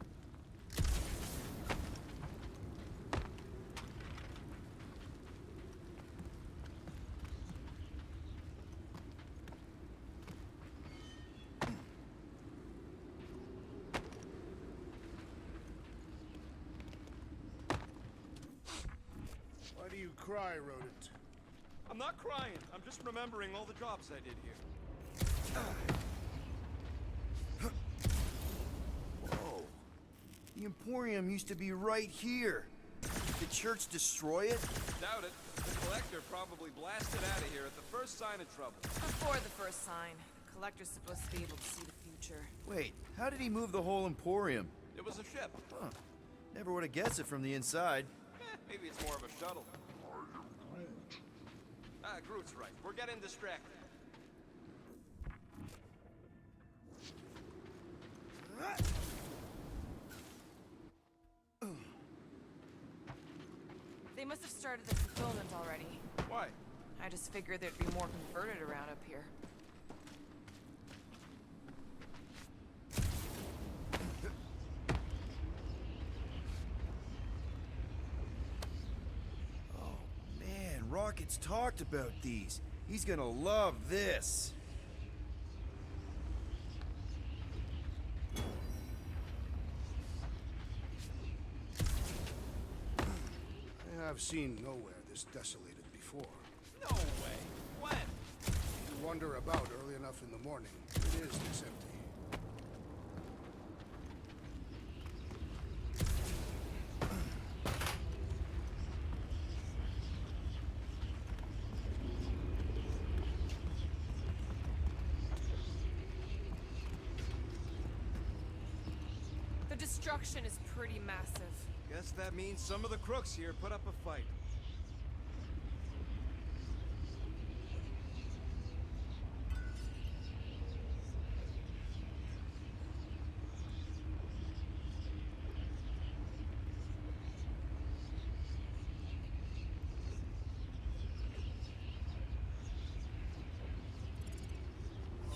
Why do you cry, rodent? I'm not crying. I'm just remembering all the jobs I did here. Whoa. Emporium used to be right here. Did the church destroy it? Doubt it. The collector probably blasted out of here at the first sign of trouble. Before the first sign, the collector's supposed to be able to see the future. Wait, how did he move the whole Emporium? It was a ship. Huh. Never would have guessed it from the inside. Maybe it's more of a shuttle. Groot's right. We're getting distracted. They must have started the fulfillment already. Why? I just figured there'd be more converted around up here. Rocket's talked about these. He's gonna love this. I have seen nowhere this desolated before. No way. When? If you wander about early enough in the morning, it is this empty. The destruction is pretty massive. Guess that means some of the crooks here put up a fight.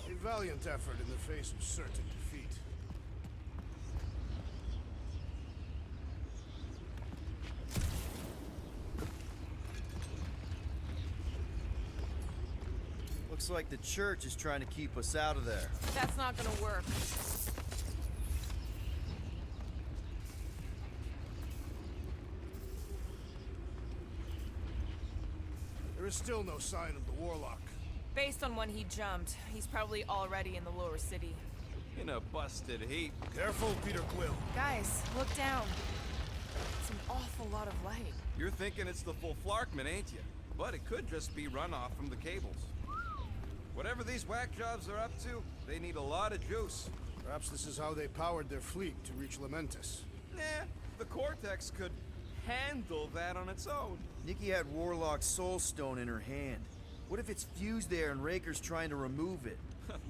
A valiant effort in the face of certain defeat. Looks like the church is trying to keep us out of there. That's not gonna work. There is still no sign of the warlock. Based on when he jumped, he's probably already in the lower city. In a busted heap. Careful, Peter Quill. Guys, look down. It's an awful lot of light. You're thinking it's the full Flarkman, ain't you? But it could just be runoff from the cables. Whatever these whack jobs are up to, they need a lot of juice. Perhaps this is how they powered their fleet to reach Lamentus. Nah, the Cortex could handle that on its own. Nikki had Warlock's soul stone in her hand. What if it's fused there and Raker's trying to remove it?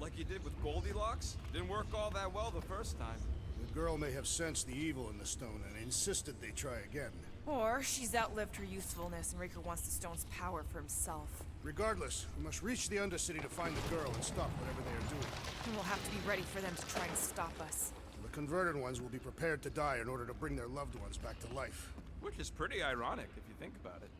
Like you did with Goldilocks? Didn't work all that well the first time. The girl may have sensed the evil in the stone and insisted they try again. Or she's outlived her usefulness and Raker wants the stone's power for himself. Regardless, we must reach the Undercity to find the girl and stop whatever they are doing. And we'll have to be ready for them to try and stop us. The converted ones will be prepared to die in order to bring their loved ones back to life. Which is pretty ironic if you think about it.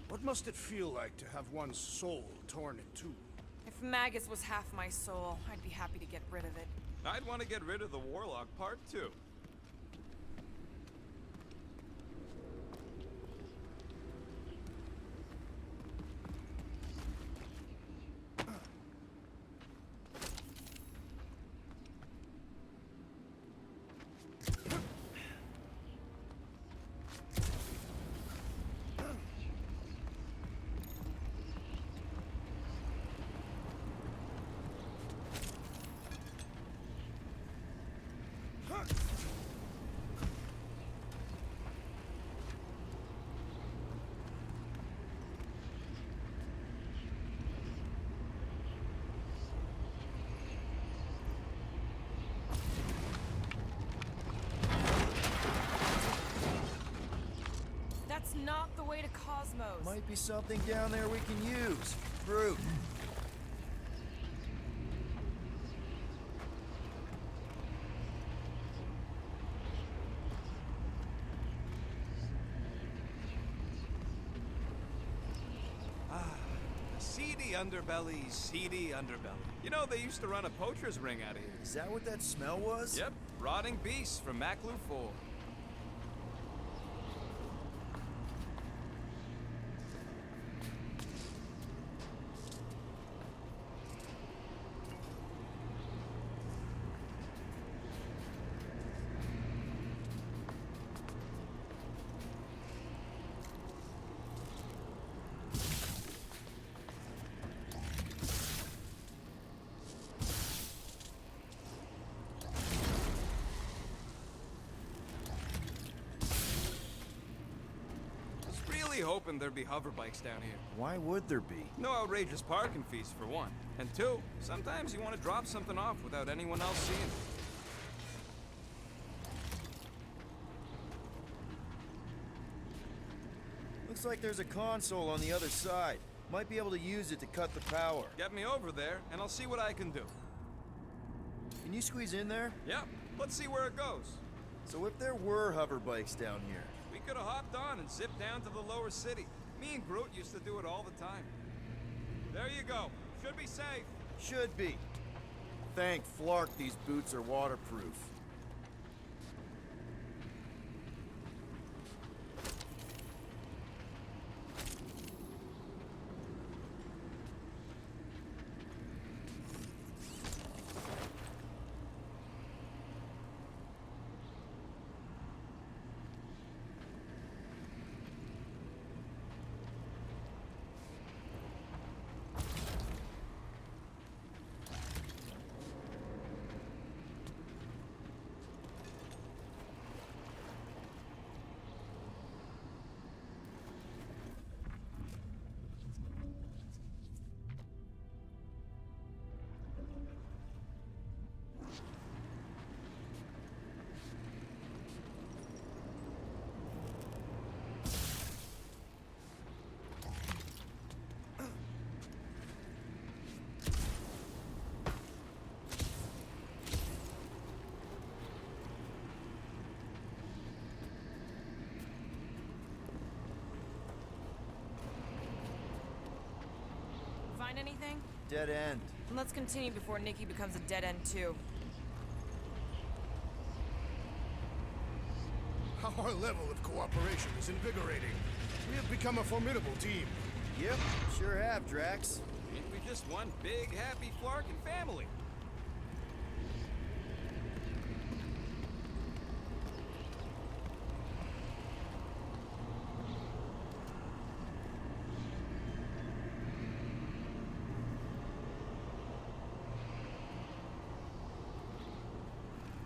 What must it feel like to have one's soul torn in two? If Magus was half my soul, I'd be happy to get rid of it. I'd want to get rid of the Warlock part too. That's not the way to Cosmos. Might be something down there we can use. Fruit. underbelly, seedy underbelly. You know, they used to run a poacher's ring out of here. Is that what that smell was? Yep, rotting beasts from Maclu 4. Hoping there'd be hover bikes down here. Why would there be? No outrageous parking fees, for one. And two, sometimes you want to drop something off without anyone else seeing it. Looks like there's a console on the other side. Might be able to use it to cut the power. Get me over there, and I'll see what I can do. Can you squeeze in there? Yep, let's see where it goes. So if there were hover bikes down here, we could have hopped on and zipped down to the lower city. Me and Groot used to do it all the time. There you go. Should be safe. should be. Thank Flark these boots are waterproof. Find anything? Dead end. Let's continue before Nikki becomes a dead end too. Our level of cooperation is invigorating. We have become a formidable team. Yep, sure have, Drax. Ain't we just one big, happy Flarkin family?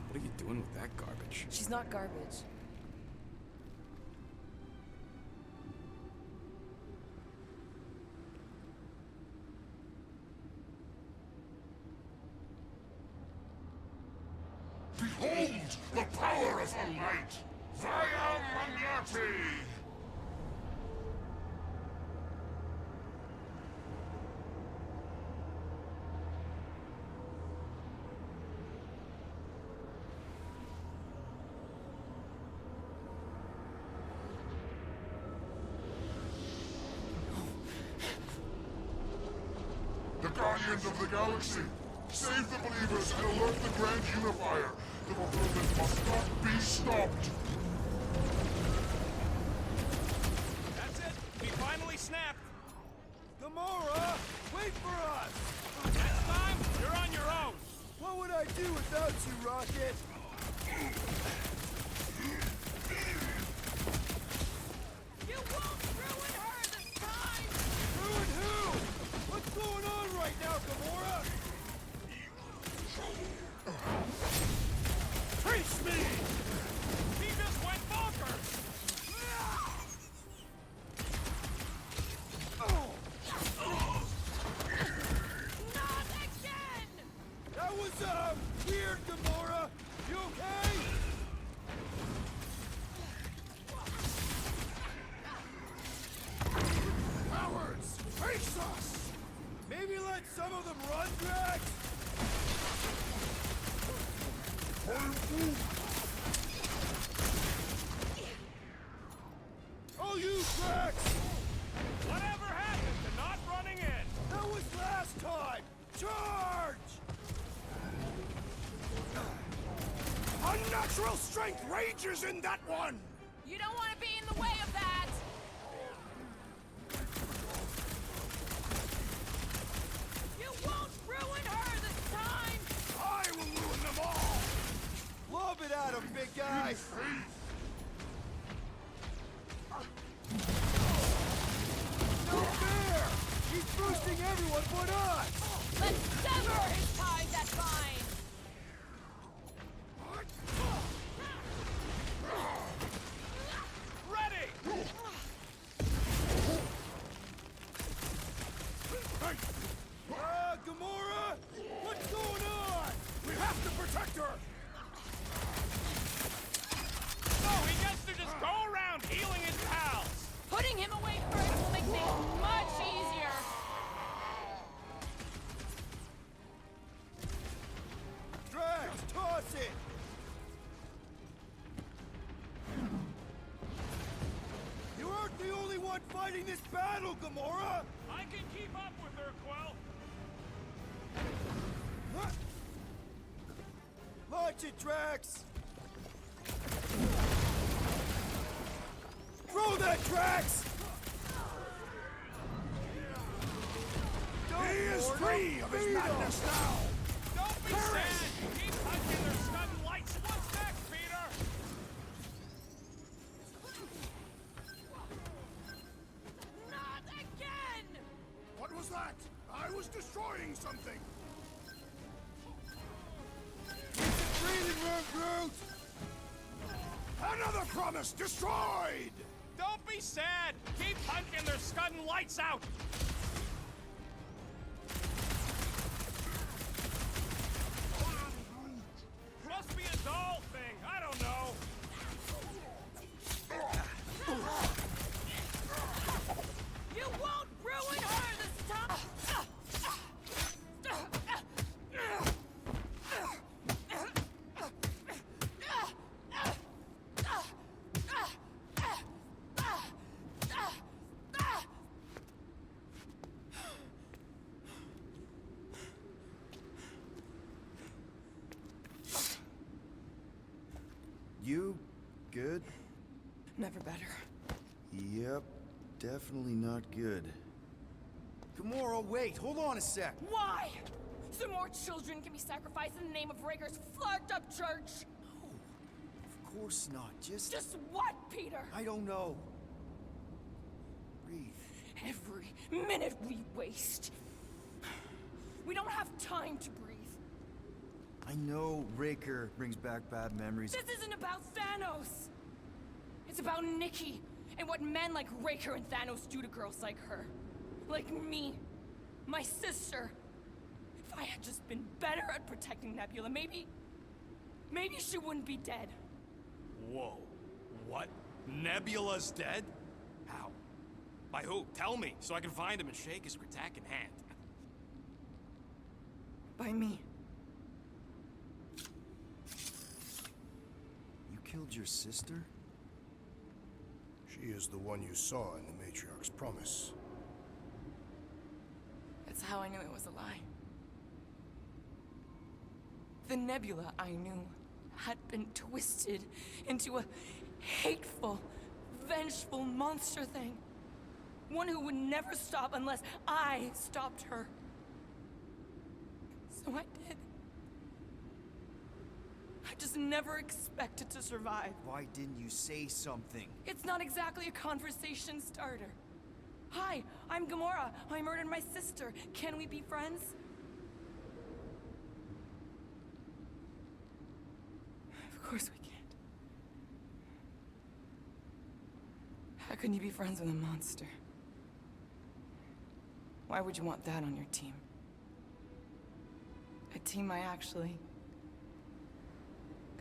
What are you doing with that garbage? She's not garbage. Behold the power of the light! Via Magnati! The Guardians of the Galaxy! Save the believers and alert the Grand Unifier! The fulfillment must not be stopped! That's it. We finally snapped. Gamora, wait for us! Next time, you're on your own. What would I do without you, Rocket? You won't ruin her this time! Ruin who? What's going on right now, Gamora? Face me! He just went bonkers! Not again! That was, weird, Gamora. You okay? Cowards! Face us! Maybe let some of them run, Drax? Oh, you, Drax! Whatever happened to not running in? That was Supernatural strength rages in that one! You don't want to be in the way of that! You won't ruin her this time! I will ruin them all! Lob it at him, big guy! No fair! He's boosting everyone but us! Let's sever his ties that bind! Ready! Gamora! What's going on? We have to protect her! So he gets to just go around healing his pals! Putting him away first will make things much easier! Drax, toss it! You aren't the only one fighting this battle, Gamora! I can keep up with her, Quill! Huh? Launch it, Drax! Throw that, Drax! He is free of his madness now! Don't be sad! Keep punching their sudden lights! What's next, Peter? Not again! What was that? I was destroying something! Breathing room, Groot! Another promise destroyed! Don't be sad! Keep punching their scudding lights out! Must be a doll thing, I don't know. You won't ruin her this time! You good? Never better. Yep, definitely not good. Gamora, wait, hold on a sec. Why? So more children can be sacrificed in the name of Raker's flarked up church? Of course not, just what, Peter? I don't know. Breathe. Every minute we waste. We don't have time to breathe. I know Raker brings back bad memories. This isn't about Thanos. It's about Nikki and what men like Raker and Thanos do to girls like her. Like me. My sister. If I had just been better at protecting Nebula, maybe she wouldn't be dead. Whoa. What? Nebula's dead? How? By who? Tell me, so I can find him and shake his retake in hand. By me. You killed your sister? She is the one you saw in the Matriarch's promise. That's how I knew it was a lie. The Nebula I knew had been twisted into a hateful, vengeful monster thing. One who would never stop unless I stopped her. So I did. I just never expected to survive. Why didn't you say something? It's not exactly a conversation starter. Hi, I'm Gamora. I murdered my sister. Can we be friends? Of course we can't. How can you be friends with a monster? Why would you want that on your team? A team I actually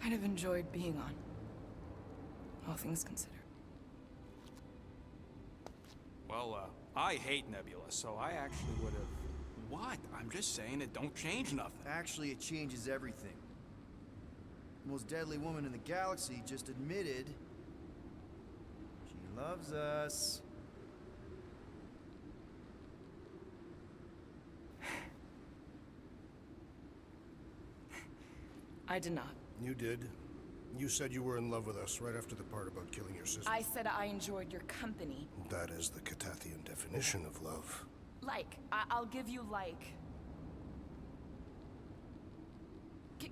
kind of enjoyed being on, all things considered. Well, I hate Nebula, so I actually would have... What? I'm just saying it don't change nothing. Actually, it changes everything. The most deadly woman in the galaxy just admitted she loves us. I did not. You did. You said you were in love with us right after the part about killing your sister. I said I enjoyed your company. That is the Catathian definition of love. Like. I'll give you like.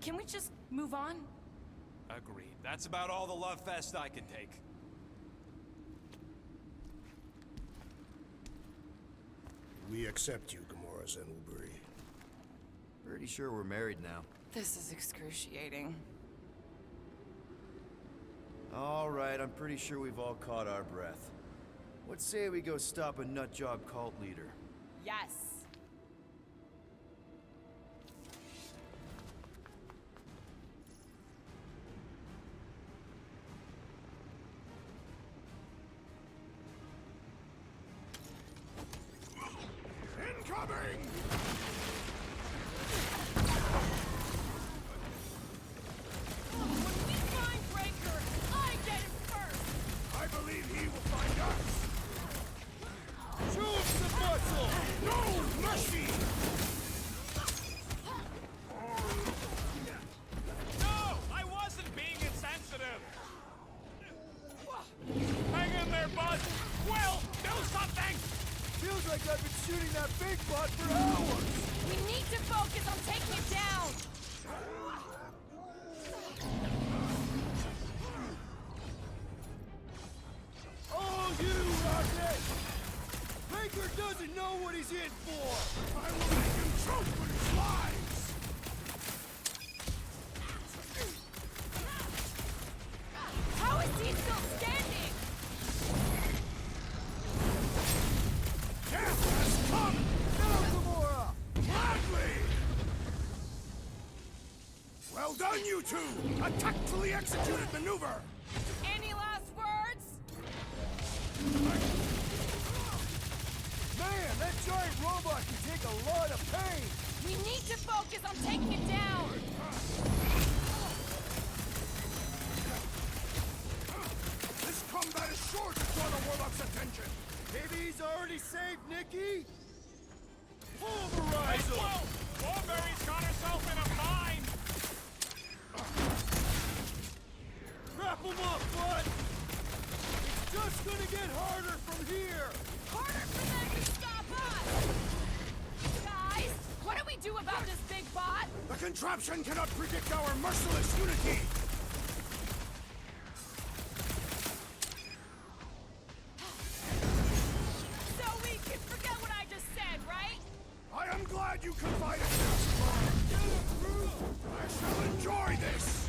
Can we just move on? Agreed. That's about all the love fest I can take. We accept you, Gamora Zenuburi. Pretty sure we're married now. This is excruciating. All right, I'm pretty sure we've all caught our breath. What say we go stop a nutjob cult leader? Yes. Incoming! When we find RAKER, I get him first! I believe he will find us! Show him some muscle! No mercy! No! I wasn't being insensitive! Hang in there, bud! Will, do something! Feels like I've been shooting that big bot for hours! We need to focus on taking it down! Oh, you, Rocket! RAKER doesn't know what he's in for! I will make him choke with his lies! How is he still standing? Death has come! Now, Gamora! Gladly! Well done, you two! A tactfully executed maneuver! Any last words? Man, that giant robot can take a lot of pain! We need to focus on taking it down! This combat is sure to draw the Warlock's attention! Maybe he's already saved Nikki? Pulverize him! Whoa! Warberry's got herself in a bind! Wrap him up, bud! It's just gonna get harder from here! Harder for them to stop us! Guys, what do we do about this big bot? The contraption cannot predict our merciless unity! So we can forget what I just said, right? I am glad you confided in us, I shall enjoy this!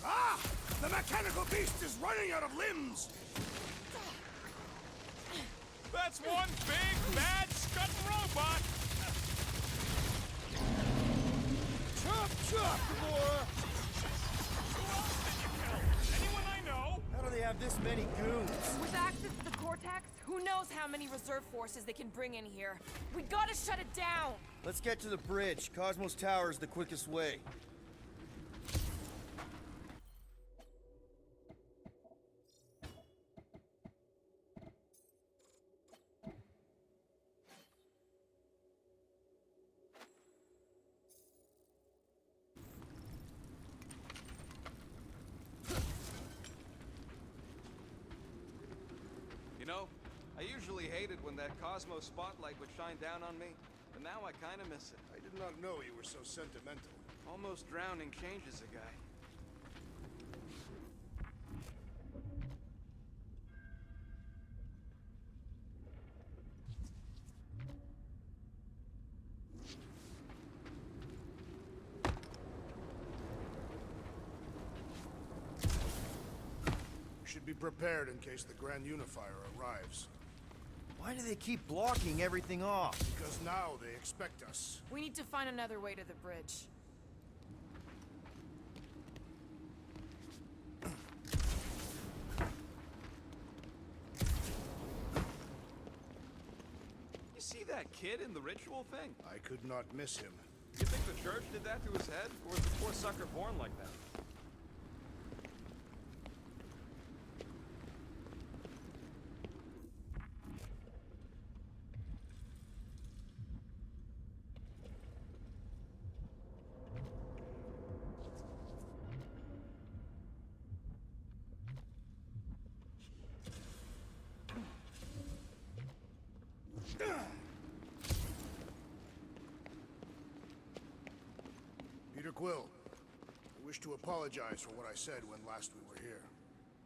Ah! The mechanical beast is running out of limbs! That's one big, bad, scudding robot! Chop, chop, Gamora! Who else did you kill? Anyone I know? How do they have this many goons? With access to the Cortex, who knows how many reserve forces they can bring in here. We gotta shut it down! Let's get to the bridge. Cosmo's Tower is the quickest way. You know, I usually hated when that Cosmo spotlight would shine down on me, but now I kinda miss it. I did not know you were so sentimental. Almost drowning changes a guy. We should be prepared in case the Grand Unifier arrives. Why do they keep blocking everything off? Because now they expect us. We need to find another way to the bridge. You see that kid in the ritual thing? I could not miss him. You think the church did that to his head? Or was the poor sucker born like that? Quill, I wish to apologize for what I said when last we were here.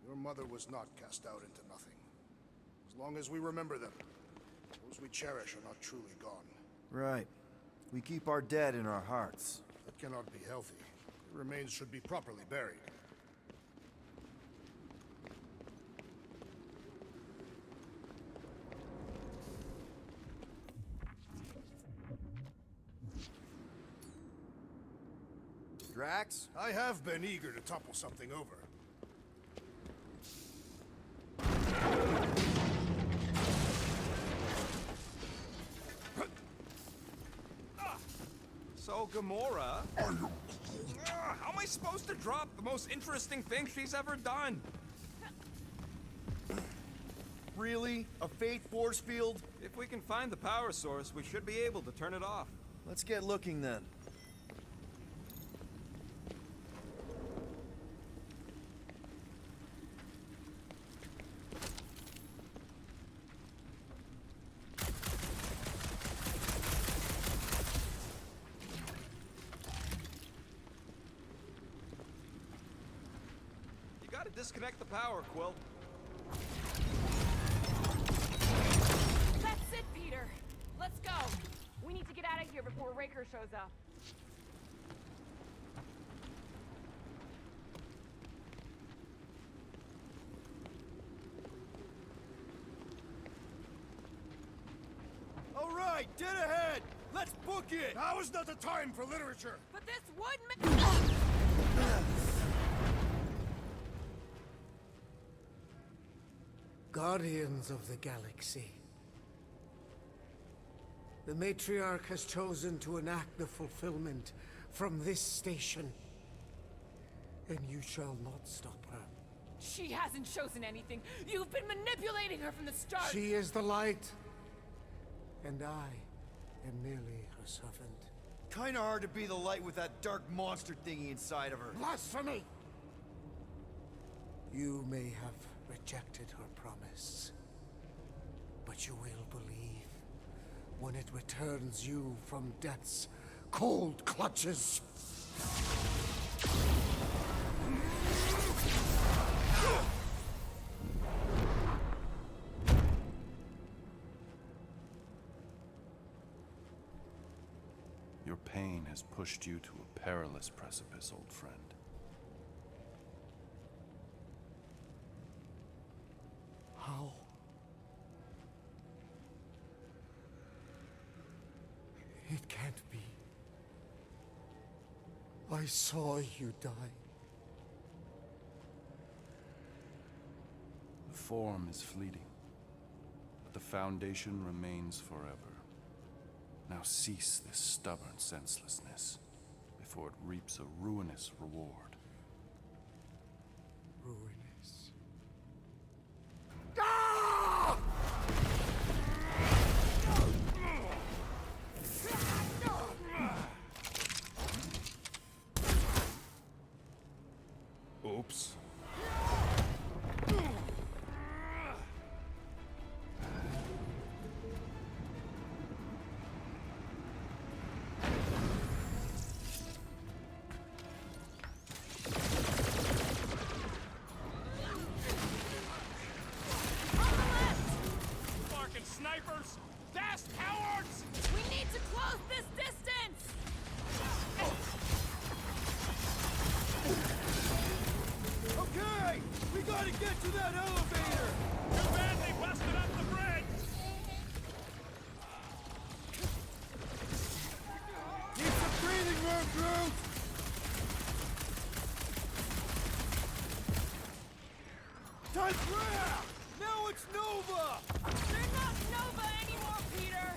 Your mother was not cast out into nothing. As long as we remember them, those we cherish are not truly gone. Right. We keep our dead in our hearts. That cannot be healthy. Their remains should be properly buried. Drax? I have been eager to topple something over. So, Gamora... how am I supposed to drop the most interesting thing she's ever done? Really? A fate force field? If we can find the power source, we should be able to turn it off. Let's get looking then. You gotta disconnect the power, Quill. That's it, Peter. Let's go. We need to get out of here before Raker shows up. All right, dead ahead! Let's book it! Now is not the time for literature! But this would Guardians of the Galaxy. The Matriarch has chosen to enact the fulfillment from this station. And you shall not stop her. She hasn't chosen anything. You've been manipulating her from the start. She is the light. And I am merely her servant. Kinda hard to be the light with that dark monster thingy inside of her. Blasphemy! You may have rejected her promise, but you will believe when it returns you from death's cold clutches. Your pain has pushed you to a perilous precipice, old friend. How? It can't be. I saw you die. The form is fleeting, but the foundation remains forever. Now cease this stubborn senselessness before it reaps a ruinous reward. Ruinous. Oops. Fucking snipers! Fast cowards! We need to close this distance! Okay! We gotta get to that elevator! Too bad they busted up the bridge! Need some breathing room, Groot! Time crap! Now it's Nova! They're not Nova anymore, Peter!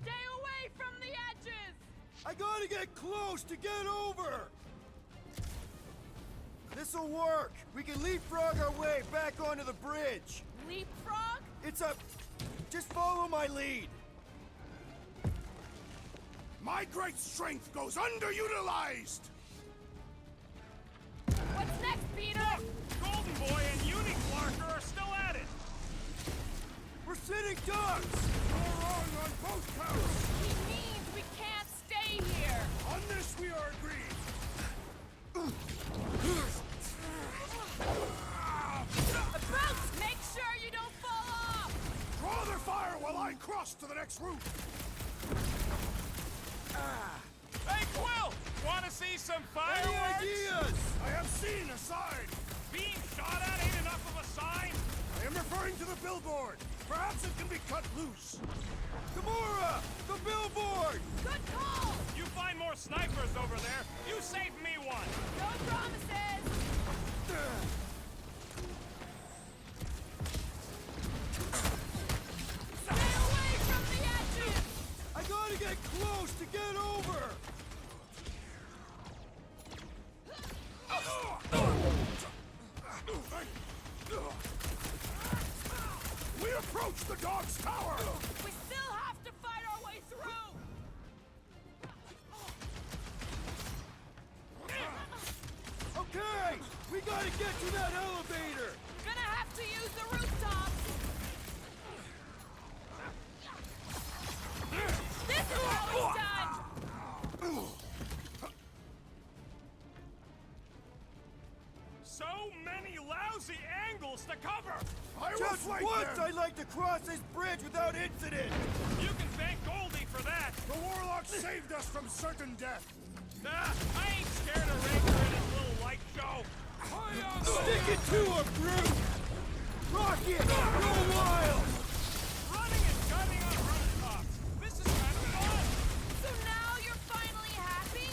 Stay away from the edges! I gotta get close to get over! This'll work! We can leapfrog our way back onto the bridge! Leapfrog? It's a... Just follow my lead! My great strength goes underutilized! What's next, Peter? Golden Boy and Unique Larker are still at it! We're sitting ducks! Wrong on both counts! He means we can't stay here! On this we are agreed! Brooks, make sure you don't fall off! Draw their fire while I cross to the next roof! Hey, Quill! Wanna see some fireworks? I have seen a sign! Being shot at ain't enough of a sign. I am referring to the billboard! Perhaps it can be cut loose! Gamora! The billboard! Good call! You find more snipers over there. You save me one. No promises! Stay away from the edges! I gotta get close to get over! We approach the dog's tower! We still have to fight our way through! Okay! We gotta get to that elevator! Gonna have to use the rooftops! This is how it's done! So many lousy angles to cover. I will Just flank once them! I'd like to cross this bridge without incident! You can thank Goldie for that. The warlock saved us from certain death! I ain't scared of RAKER and his little light show. Stick it to him, Groot! Rocket! Go wild! Running and gunning on rooftops. This is kind of fun. So now you're finally happy?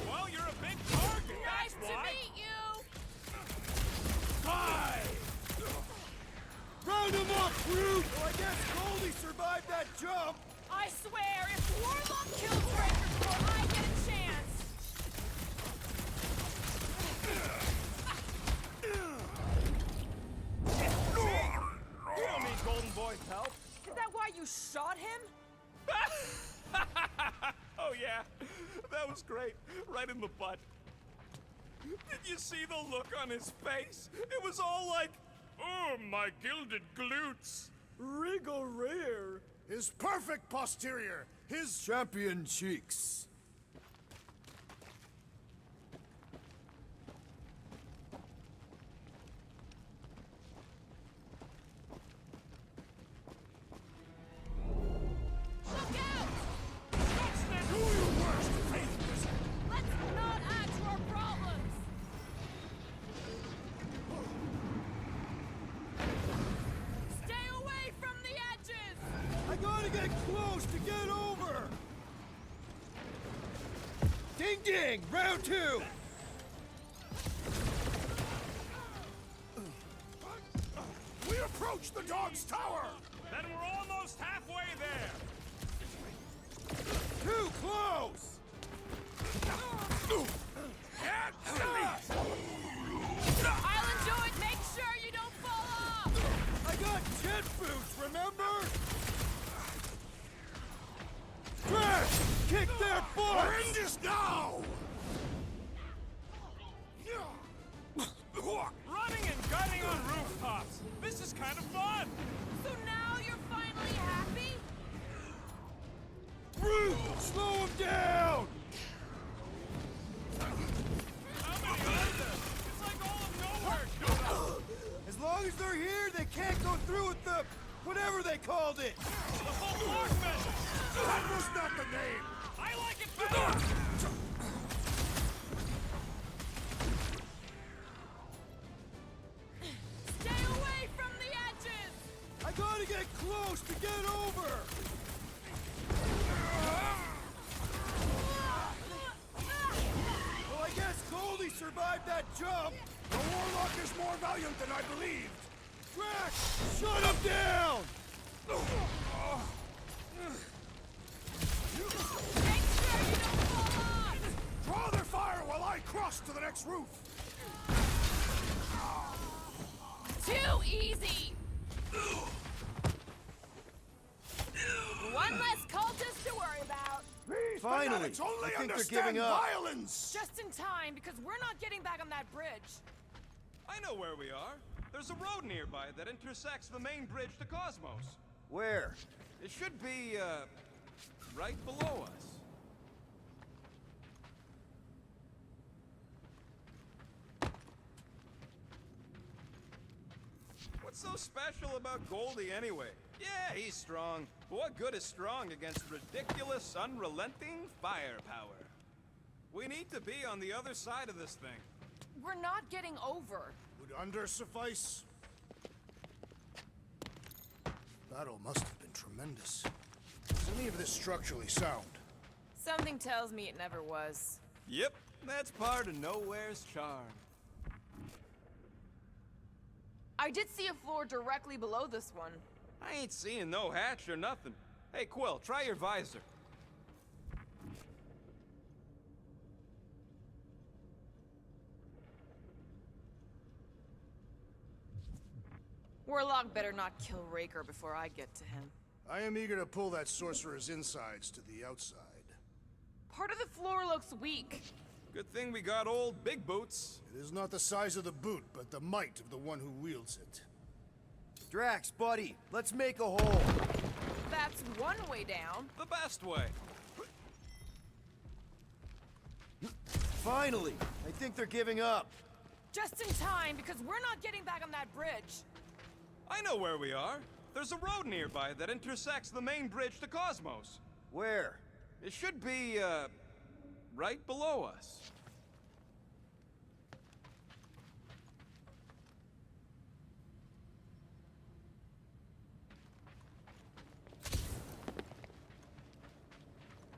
Well, you're a big target. Nice That's to why. meet you! Round him up, Groot! Well, I guess Goldie survived that jump! I swear, if Warlock kills RAKER before I get a chance... You don't need Golden Boy's help. Is that why you shot him? Oh yeah, that was great. Right in the butt. Did you see the look on his face? It was all like, oh, my gilded glutes. Regal rear! His perfect posterior! His Champion cheeks! Look out! do your worst, faithless! Let's not add to our problems! Stay away from the edges! I gotta get close to get over! Ding ding! Round two! We approach the dog's tower! Then we're almost halfway there. Too close! I'll enjoy it. Make sure you don't fall off! I got jet boots, remember? DRAX! Kick their butt! We're in this now! Running and gunning on rooftops. This is kind of fun. So now you're finally happy? Groot! Slow him down! How many are there? It's like all of nowhere showed up. As long as they're here, they can't go through with the... whatever they called it! The full block method. That was not the name! I like it better. Stay away from the edges! I gotta get close to get over! Well, I guess Goldie survived that jump! The warlock is more valiant than I believed! DRAX! Shut him down! Make sure you don't fall off! Draw their fire while I cross to the next roof! Too easy! One less cultist to worry about. Be Finally! Fanatics only I think they're understand giving up. violence! Just in time, because we're not getting back on that bridge. I know where we are. There's a road nearby that intersects the main bridge to Cosmos. Where? It should be, right below us. What's so special about Goldie anyway? Yeah, he's strong. But what good is strong against ridiculous, unrelenting firepower? We need to be on the other side of this thing. We're not getting over. Would under suffice? Battle must have been tremendous. Is any of this structurally sound? Something tells me it never was. Yep, that's part of Nowhere's charm. I did see a floor directly below this one. I ain't seeing no hatch or nothing. Hey, Quill, try your visor. Warlock better not kill Raker before I get to him. I am eager to pull that sorcerer's insides to the outside. Part of the floor looks weak. Good thing we got old Big Boots. It is not the size of the boot, but the might of the one who wields it. Drax, buddy, let's make a hole. That's one way down. The best way. Finally! I think they're giving up. Just in time, because we're not getting back on that bridge. I know where we are. There's a road nearby that intersects the main bridge to Cosmos. Where? It should be, right below us.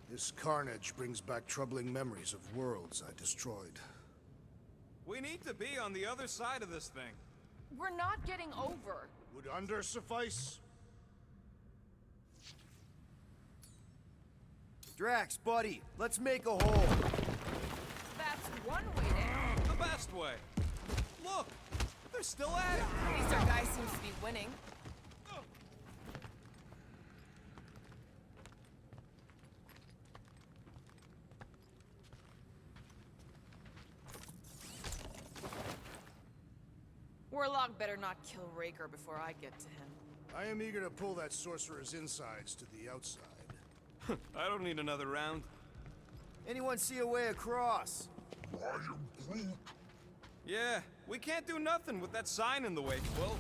This carnage brings back troubling memories of worlds I destroyed. We need to be on the other side of this thing. We're not getting over. Would under suffice? Drax, buddy, let's make a hole. That's one way down. The best way. Look, they're still at it. At least our guy seems to be winning. Warlock better not kill Raker before I get to him. I am eager to pull that sorcerer's insides to the outside. I don't need another round. Anyone see a way across? I am Groot. Yeah, we can't do nothing with that sign in the way, Quill.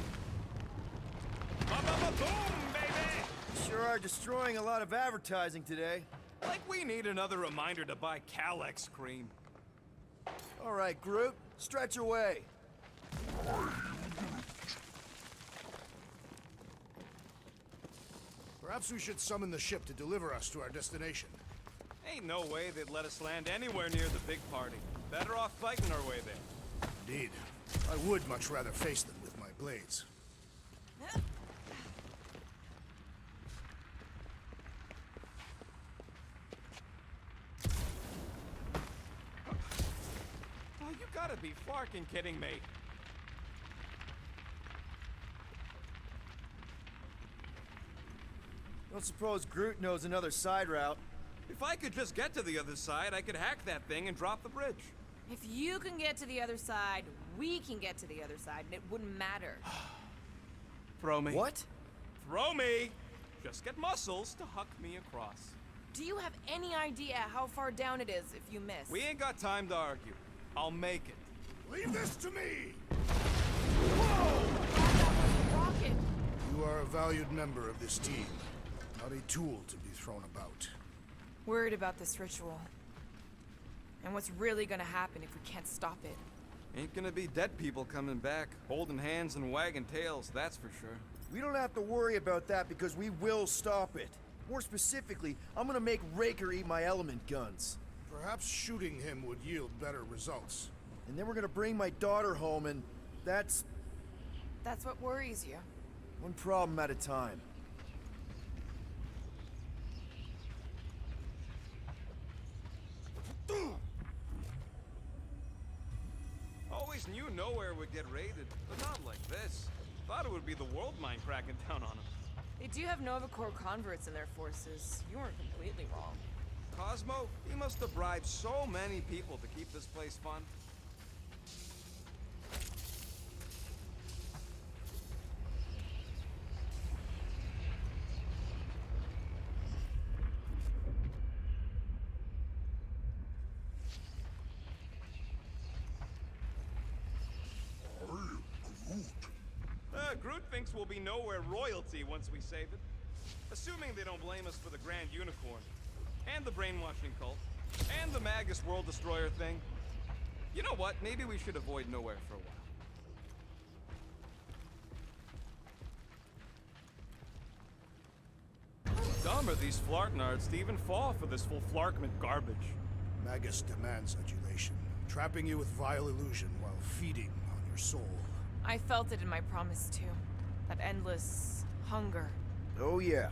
Ba-ba-ba-boom, baby! Sure are destroying a lot of advertising today. Like we need another reminder to buy Calyx cream. All right, Groot, stretch away. Perhaps we should summon the ship to deliver us to our destination. Ain't no way they'd let us land anywhere near the big party. Better off fighting our way there. Indeed. I would much rather face them with my blades. Oh, you gotta be flarking kidding me. Don't suppose Groot knows another side route. If I could just get to the other side, I could hack that thing and drop the bridge. If you can get to the other side, we can get to the other side, and it wouldn't matter. Throw me. What? Throw me! Just get muscles to huck me across. Do you have any idea how far down it is if you miss? We ain't got time to argue. I'll make it. Leave this to me! That was a rocket! You are a valued member of this team, not a tool to be thrown about. Worried about this ritual. And what's really gonna happen if we can't stop it. Ain't gonna be dead people coming back, holding hands and wagging tails, that's for sure. We don't have to worry about that because we will stop it. More specifically, I'm gonna make Raker eat my element guns. Perhaps shooting him would yield better results. And then we're gonna bring my daughter home and that's What worries you. one problem at a time. Always knew Nowhere would get raided, but not like this. Thought it would be the world mine cracking down on them. They do have Nova Corps converts in their forces. You weren't completely wrong. Cosmo, he must have bribed so many people to keep this place fun. Groot thinks we'll be nowhere royalty once we save it. Assuming they don't blame us for the Grand Unicorn, and the brainwashing cult, and the Magus World Destroyer thing. You know what? Maybe we should avoid nowhere for a while. Dumb are these flartnards to even fall for this full flarkment garbage. Magus demands adulation, trapping you with vile illusion while feeding on your soul. I felt it in my promise too. That endless hunger. Oh yeah.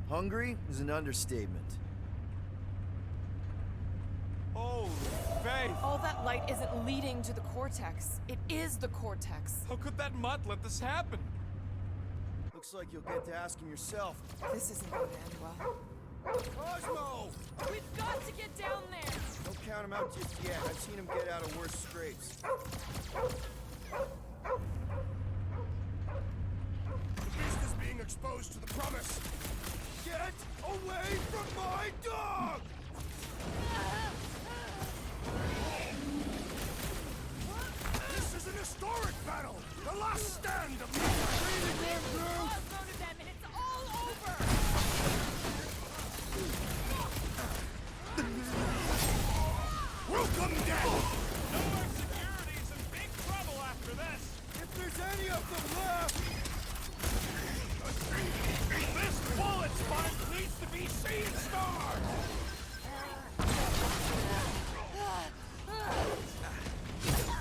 Hungry is an understatement. Holy faith! All that light isn't leading to the Cortex. It is the Cortex. How could that mutt let this happen? Looks like you'll get to ask him yourself. This isn't going to end well. Cosmo! We've got to get down there! Don't count him out just yet. I've seen him get out of worse scrapes. The beast is being exposed to the promise. Get away from my dog! This is an historic battle! The last stand of the Cosmo to them and it's all over! Welcome, death! Nowhere Security's in big trouble after this. If there's any of them left! This bullet sponge needs to be seen starred.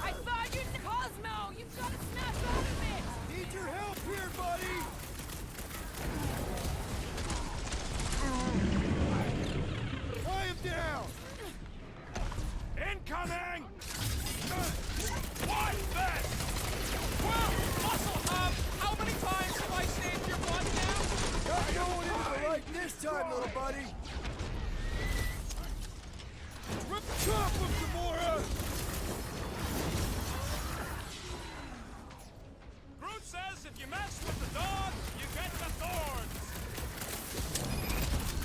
I thought you'd Cosmo! You've got to snap out of it! Need your help here, buddy! Tie him down! Incoming! What then? Well, Muscle Hub, how many times have I saved your butt now? Not going into the light this time, little buddy! Rip the top of Gamora! Groot says if you mess with the dog, you get the thorns.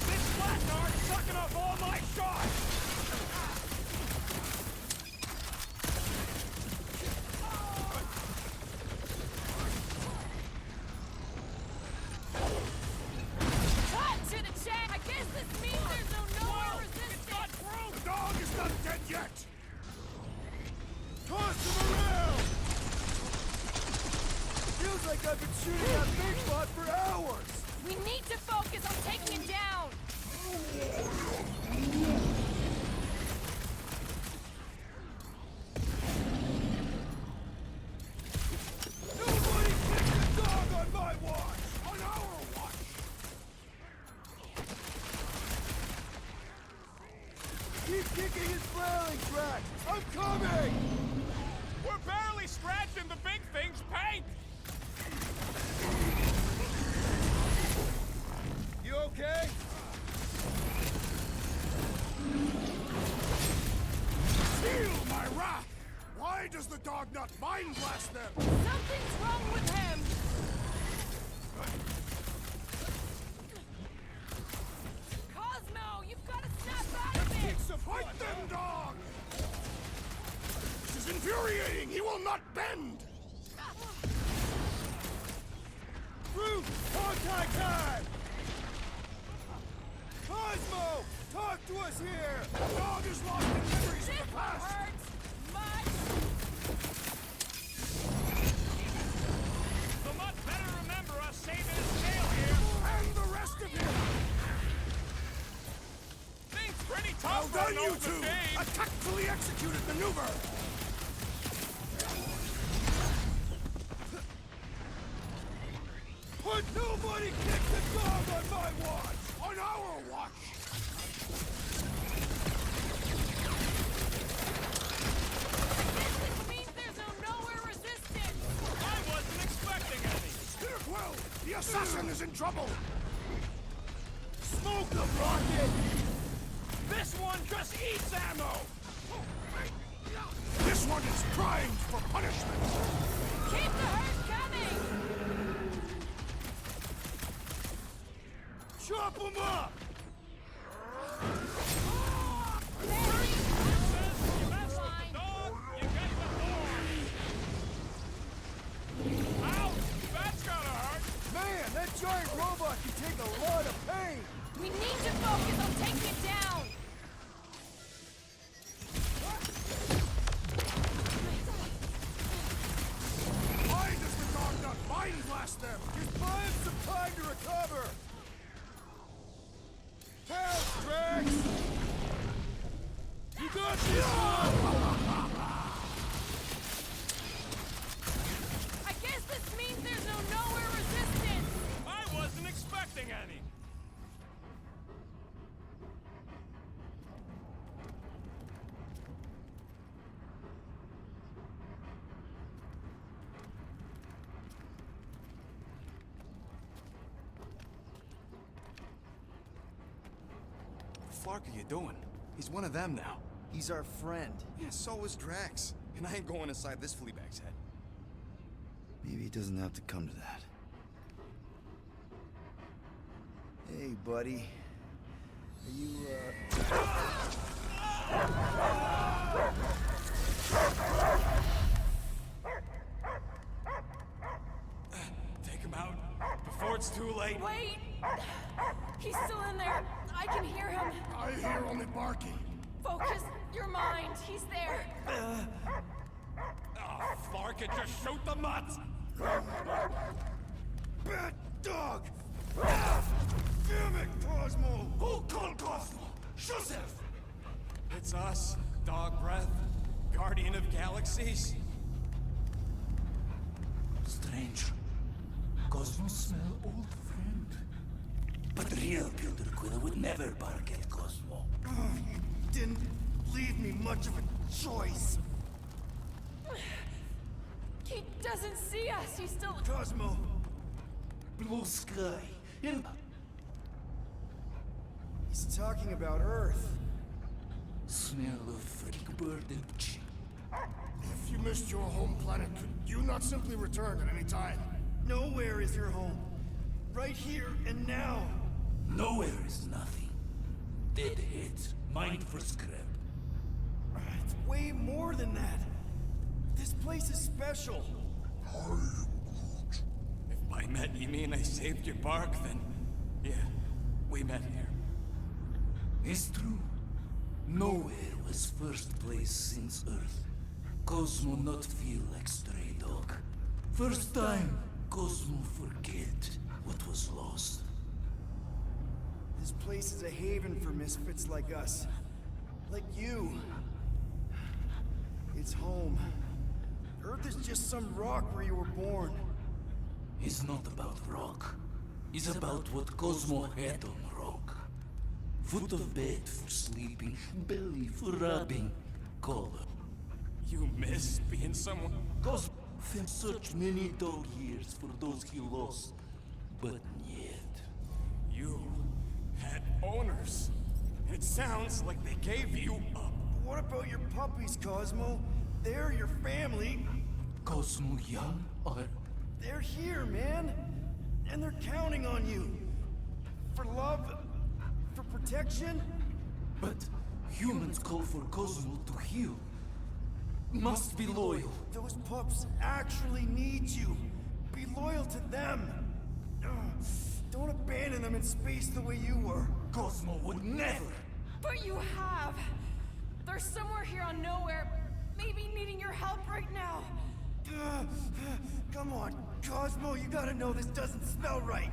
This flatnard's sucking up all my shots. Cut to the check! I guess this means there's no nowhere resistance! The dog is not dead yet! Toss him around! Feels like I've been shooting that big spot for hours! We need to focus on taking it down! Nobody kick the dog on my watch! On our watch! Keep kicking his flailing track! I'm coming! We're barely scratching the big thing's paint. You okay? Feel my wrath! Why does the dog not mind blast them? Something's wrong with him! Cosmo, you've got to snap out of it! Fight them, dog! This is infuriating! He will not bend! Groot! Contact time! Cosmo! Talk to us here! The dog is lost in memories of This the past! hurts much! The mutt better remember us saving his tail here. And the rest of him! Things pretty Well tough for done, an you old two! dame. A tactfully executed maneuver! But nobody kick the dog on my watch! On our watch! This means there's no nowhere resistance! I wasn't expecting any. Peter Quill! The assassin is in trouble! Smoke the rocket! This This one just eats ammo! This one is primed for punishment! Keep the herd coming! Chop him up! Man, that giant robot can take a lot of pain! We need to focus on taking it down! Why does the dog not mind blast them? Just buy him some time to recover! Help, Drax! You got this one! I guess this means there's no nowhere resistance! I wasn't expecting any! What the fuck are you doing? He's one of them now. He's our friend. Yeah, so is Drax. And I ain't going inside this fleabag's head. Maybe it doesn't have to come to that. Hey, buddy. Are you, Take him out before it's too late. Wait! He's still in there. I can hear him. I hear only barking. Focus your mind. He's there. Oh, Flark, it just shoot the mutts! bad dog! Ah, damn it, Cosmo! Who called Cosmo? Joseph! It's us, Dog Breath, Guardian of Galaxies. Strange. Cosmo smell old friend. But real Peter Quill would never bark at Cosmo. You didn't leave me much of a choice. He doesn't see us. He's still... Cosmo! Blue sky. And He's talking about Earth. smell of freak bird and chick. If you missed your home planet, could you not simply return at any time? Nowhere is your home. Right here and now. Nowhere is nothing. Dead heads, mind for scrap. It's way more than that. This place is special. If by met you mean I saved your bark, then yeah, we met here. It's true. Nowhere was first place since Earth. Cosmo not feel like stray dog. First time, Cosmo forget what was lost. This place is a haven for misfits like us. Like you. It's home. Earth is just some rock where you were born. It's not about rock. It's about what Cosmo had on rock. Foot of bed for sleeping, belly for rubbing, collar. You miss being someone? Cosmo felt such many dog years for those he lost, but yet. You had owners. It sounds like they gave you up. What about your puppies, Cosmo? They're your family. Cosmo young or They're here, man. And they're counting on you. For love, for protection. but humans call for Cosmo to heal. Must be loyal. Those pups actually need you. Be loyal to them. Don't abandon them in space the way you were. Cosmo would never. But you have. They're somewhere here on Nowhere. Maybe needing your help right now. Come on, Cosmo, you gotta know this doesn't smell right.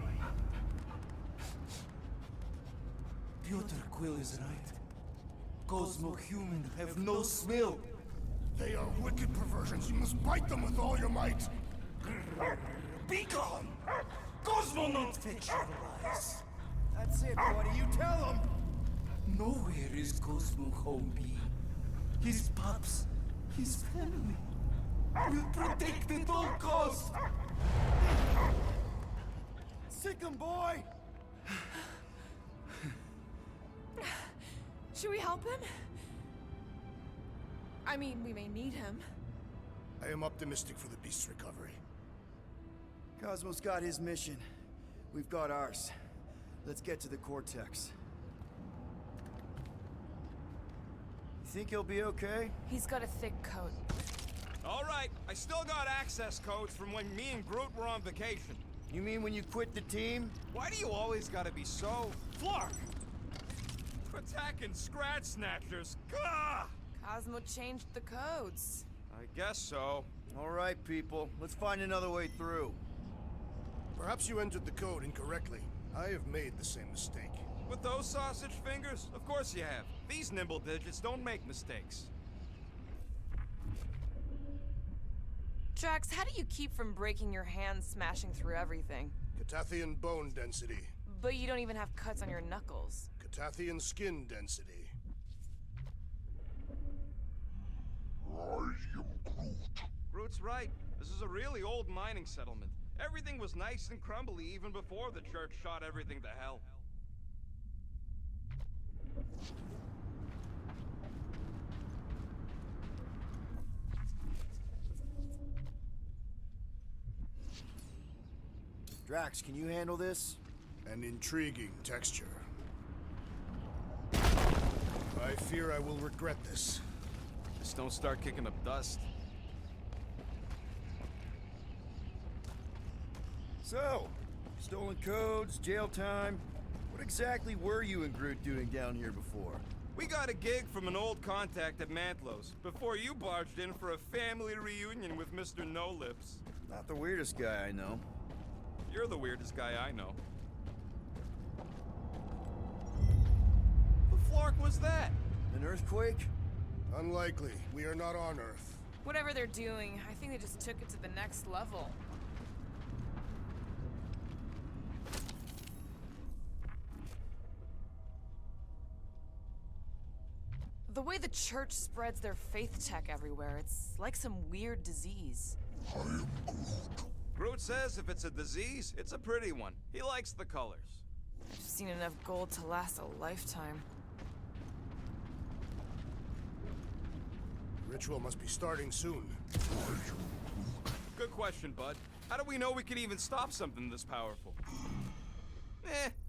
Peter Quill is right. Cosmo human have no smell. They are wicked perversions. You must bite them with all your might. Be gone! Cosmo not fetch your lies. That's it, buddy. You tell them. Nowhere is Cosmo home being. His pups, his family. Will protect at all costs. Sick 'em, boy. Should we help him? I mean, we may need him. I am optimistic for the beast's recovery. Cosmo's got his mission. We've got ours. Let's get to the Cortex. You think he'll be okay? He's got a thick coat. All right, I still got access codes from when me and Groot were on vacation. You mean when you quit the team? Why do you always gotta be so... Flark! Attacking Scratch Snatchers. Gah! Cosmo changed the codes. I guess so. All right, people. Let's find another way through. Perhaps you entered the code incorrectly. I have made the same mistake. With those sausage fingers? Of course you have. These nimble digits don't make mistakes. Drax, how do you keep from breaking your hands smashing through everything? Catathian bone density. But you don't even have cuts on your knuckles. Catathian skin density. I am Groot. Groot's right. This is a really old mining settlement. Everything was nice and crumbly even before the church shot everything to hell. Drax, can you handle this? An intriguing texture. I fear I will regret this. Just don't start kicking up dust. So, stolen codes, jail time. What exactly were you and Groot doing down here before? We got a gig from an old contact at Mantlo's before you barged in for a family reunion with Mr. No Lips. Not the weirdest guy I know. You're the weirdest guy I know. The flark was that? An earthquake? Unlikely. We are not on Earth. Whatever they're doing, I think they just took it to the next level. The way the church spreads their faith tech everywhere, it's like some weird disease. I am Groot. Groot says if it's a disease, it's a pretty one. He likes the colors. I've seen enough gold to last a lifetime. Ritual must be starting soon. Good question, bud. How do we know we can even stop something this powerful?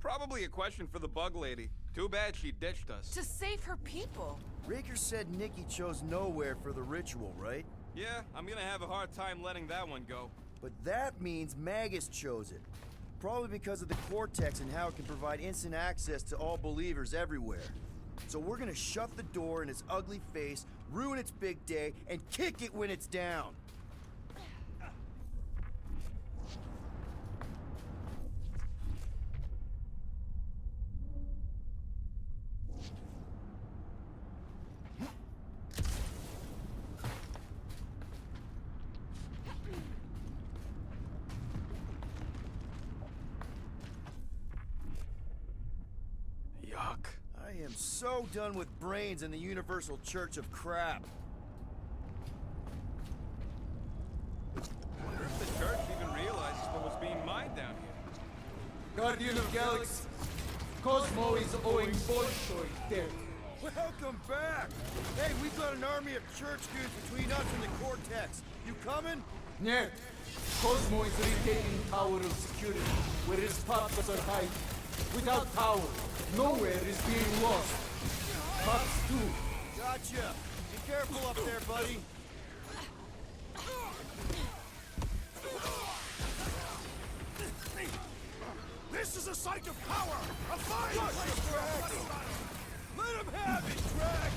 Probably a question for the bug lady. Too bad she ditched us. To save her people. Raker said Nikki chose nowhere for the ritual, right? Yeah, I'm gonna have a hard time letting that one go. But that means Magus chose it. Probably because of the Cortex and how it can provide instant access to all believers everywhere. So we're gonna shut the door in its ugly face, ruin its big day, and kick it when it's down. I am so done with brains and the Universal Church of Crap. Wonder if the church even realizes what was being mined down here. Guardian of Galaxy, Cosmo is owing Bolshoi death. Welcome back! Hey, we've got an army of church dudes between us and the Cortex. You coming? Нет. Cosmo is retaking Tower of Security, where his puppets are hiding. Without Tower, nowhere is being lost. Pups too. Gotcha. Be careful up there, buddy. This is a site of power! A fine place for Drax! Let him have it, Drax!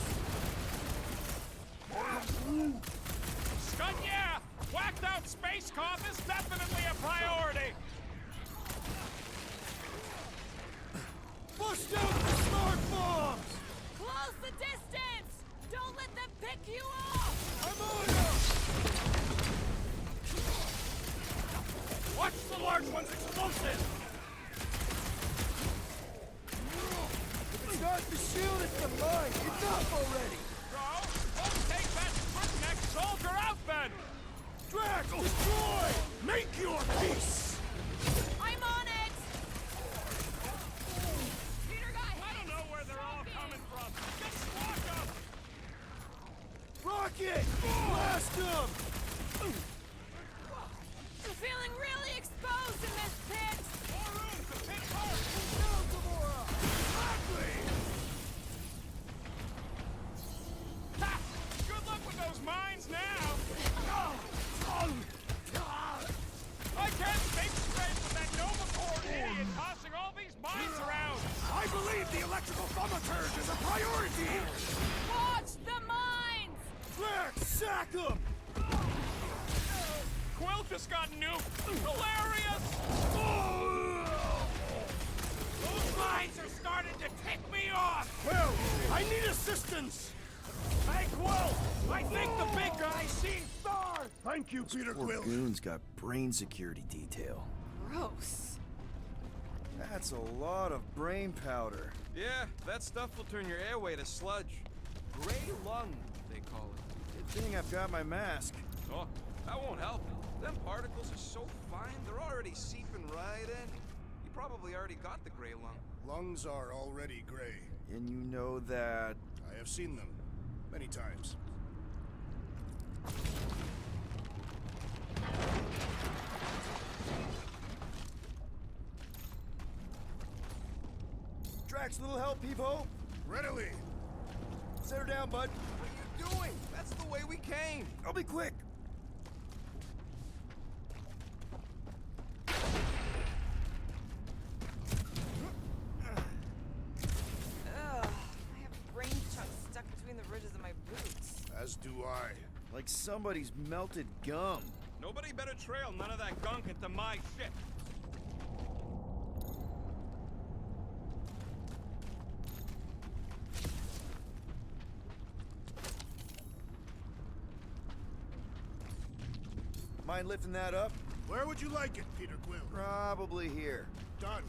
Scud, yeah! Whacked out Space Cop is definitely a priority! Bust out the smart bombs! Close the distance! Don't let them pick you off! I'm on him! Watch the large one's explosive! If it's not the shield, it's the mine! Enough already! Bro, let's take that neck soldier out then! Drax, destroy! Make your peace! I'm on it! Peter guy, I don't know where they're all coming from. Mines around! I believe the electrical thaumaturge is a priority! Watch the mines! Drax, sack him! Quill just got nuked! Hilarious! Those mines are starting to tick me off! Quill, I need assistance! Hey, Quill! I think the big guy's seen stars! Thank you, Peter Poor Quill. goon's got brain security detail. Gross. That's a lot of brain powder. Yeah, that stuff will turn your airway to sludge. Gray lung, they call it. Good thing I've got my mask. Oh, that won't help. Them particles are so fine, they're already seeping right in. You probably already got the gray lung. Lungs are already gray. And you know that... I have seen them many times. Drax, little help, Peepo? Readily. Set her down, bud. What are you doing? That's the way we came. I'll be quick. Ugh, I have brain chunks stuck between the ridges of my boots. As do I. Like somebody's melted gum. Nobody better trail none of that gunk into my ship. Mind lifting that up? Where would you like it, Peter Quill? Probably here. Done.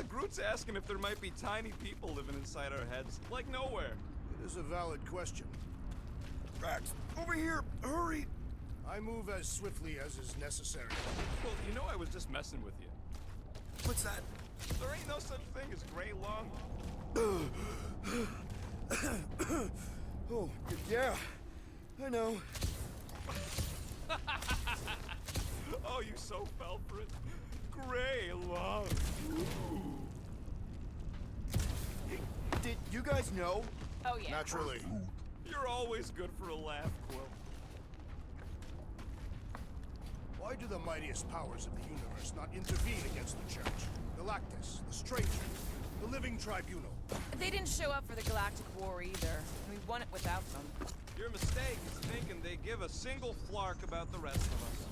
Groot's asking if there might be tiny people living inside our heads, like nowhere. It is a valid question. Drax, over here! Hurry! I move as swiftly as is necessary. Well, you know I was just messing with you. What's that? There ain't no such thing as gray lung. Oh, yeah. I know. Oh, you so fell for it. Gray lung. Did you guys know? Oh, yeah. Naturally. You're always good for a laugh, Quill. Why do the mightiest powers of the universe not intervene against the Church? Galactus, the Stranger, the Living Tribunal. They didn't show up for the Galactic War either, and we won it without them. Your mistake is thinking they give a single flark about the rest of us.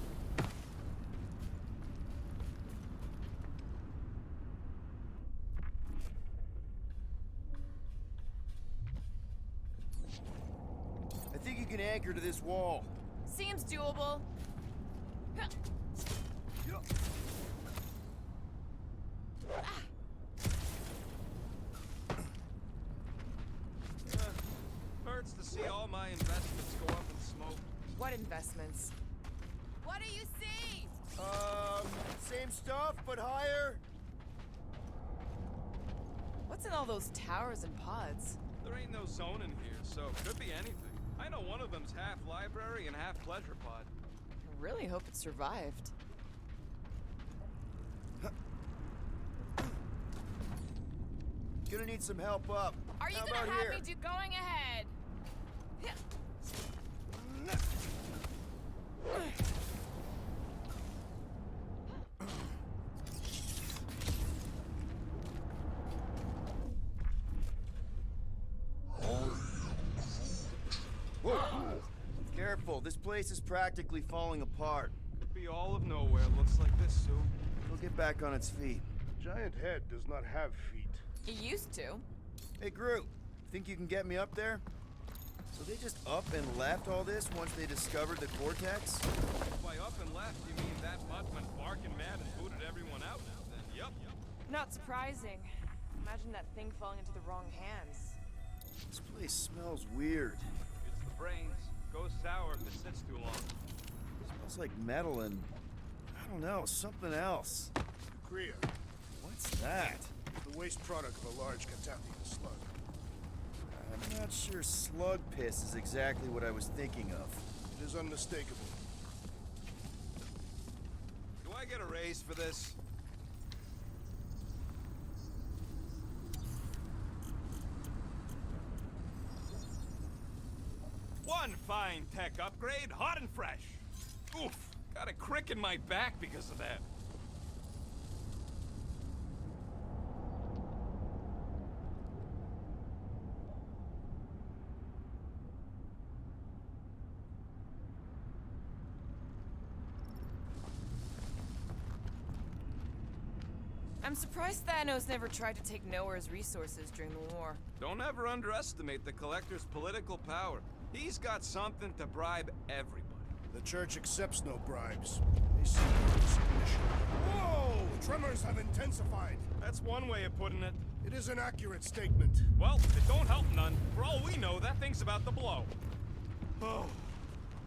I think you can anchor to this wall. Seems doable. Hurts to see all my investments go up in smoke. What investments? What do you see? Same stuff, but higher. What's in all those towers and pods? There ain't no zone in here, so it could be anything. I know one of them's half library and half pleasure pod. I really hope it survived. Gonna need some help up. Are you How gonna about have here? me do going ahead? Whoa. Careful, this place is practically falling apart. Could be all of nowhere, looks like this soon. It'll get back on its feet. Giant head does not have feet. It used to. Hey, Groot, think you can get me up there? So they just up and left all this once they discovered the Cortex? By up and left, you mean that mutt went barking mad and booted everyone out? Then yup. Not surprising. Imagine that thing falling into the wrong hands. This place smells weird. It's the brains. Goes sour if it sits too long. It smells like metal and, I don't know, something else. Kriya, What's that? the waste product of a large Catathian slug. I'm not sure slug piss is exactly what I was thinking of. It is unmistakable. Do I get a raise for this? fine tech upgrade, hot and fresh. Oof, got a crick in my back because of that. I'm surprised Thanos never tried to take Nowhere's resources during the war. Don't ever underestimate the Collector's political power. He's got something to bribe everybody. The Church accepts no bribes. They seek submission. Whoa! Tremors have intensified. That's one way of putting it. It is an accurate statement. Well, it don't help none. For all we know, that thing's about to blow. Oh,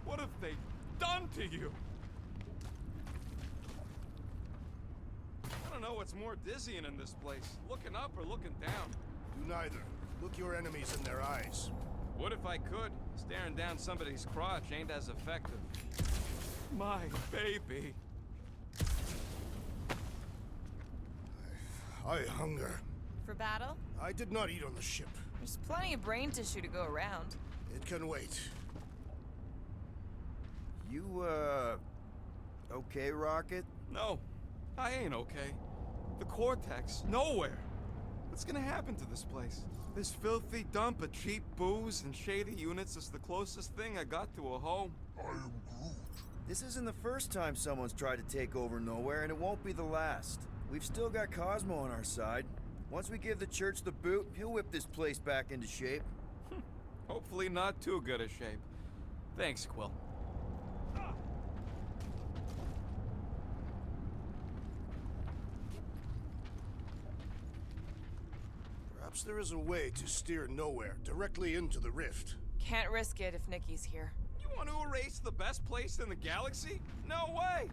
what have they done to you? I don't know what's more dizzying in this place, looking up or looking down. Do neither. Look your enemies in their eyes. What if I could? Staring down somebody's crotch ain't as effective. My baby. I hunger. For battle? I did not eat on the ship. There's plenty of brain tissue to go around. It can wait. You, okay, Rocket? No, I ain't okay. The Cortex, nowhere. What's gonna happen to this place? This filthy dump of cheap booze and shady units is the closest thing I got to a home. I am Groot. This isn't the first time someone's tried to take over Nowhere, and it won't be the last. We've still got Cosmo on our side. Once we give the Church the boot, he'll whip this place back into shape. Hopefully not too good a shape. Thanks, Quill. Perhaps there is a way to steer Nowhere directly into the rift. Can't risk it if Nikki's here. You want to erase the best place in the galaxy? No way!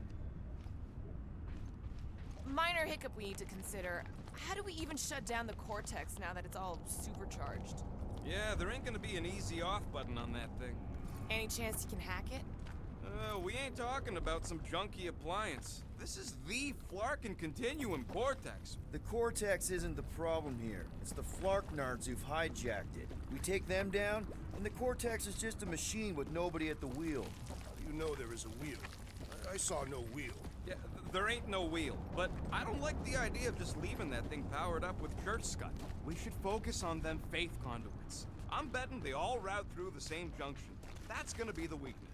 Minor hiccup we need to consider. How do we even shut down the Cortex now that it's all supercharged? Yeah, there ain't gonna be an easy off button on that thing. Any chance you can hack it? We ain't talking about some junky appliance. This is the Flarkin Continuum Cortex. The Cortex isn't the problem here. It's the Flarknards who've hijacked it. We take them down, and the Cortex is just a machine with nobody at the wheel. You know there is a wheel. I saw no wheel. Yeah, there ain't no wheel, but I don't like the idea of just leaving that thing powered up with church scud. We should focus on them faith conduits. I'm betting they all route through the same junction. That's gonna be the weakness.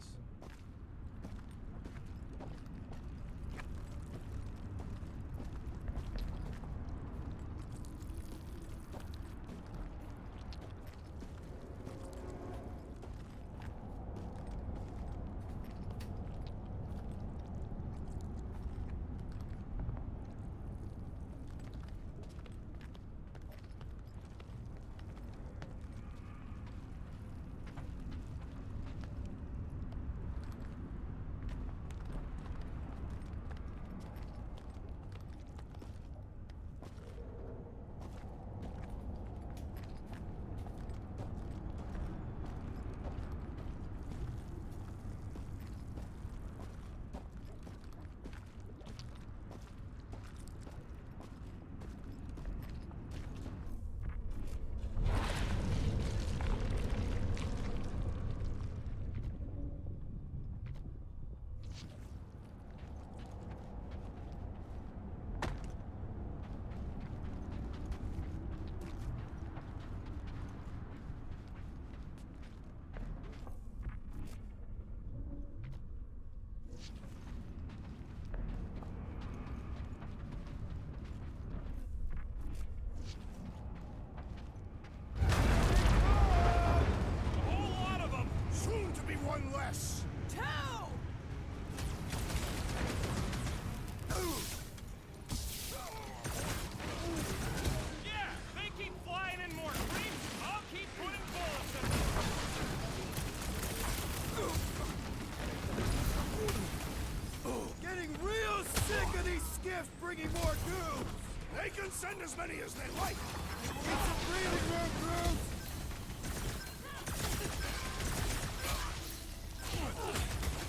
One less. Two! Yeah, they keep flying in more creeps. I'll keep putting bullets in them. Getting real sick of these skiffs bringing more goons! They can send as many as they like. Get some breathing room, groups!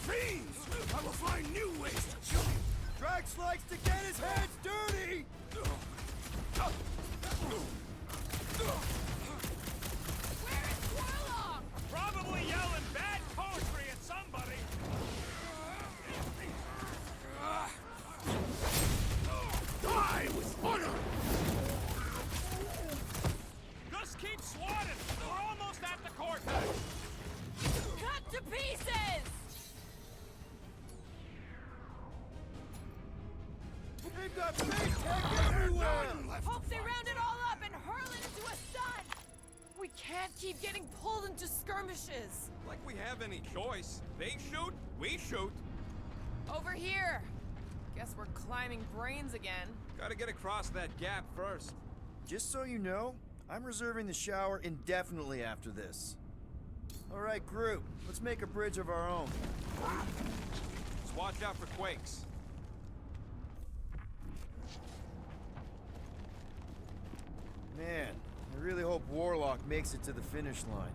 Fiends! I will find new ways to kill you. Drax likes to get his hands dirty! Probably yelling bad They've got fake tech everywhere! Hope they round it all up and hurl it into a sun! We can't keep getting pulled into skirmishes. Like we have any choice. They shoot, we shoot. Over here. Guess we're climbing brains again. Gotta get across that gap first. Just so you know, I'm reserving the shower indefinitely after this. All right, group, let's make a bridge of our own. Just watch out for quakes. Man, I really hope Warlock makes it to the finish line.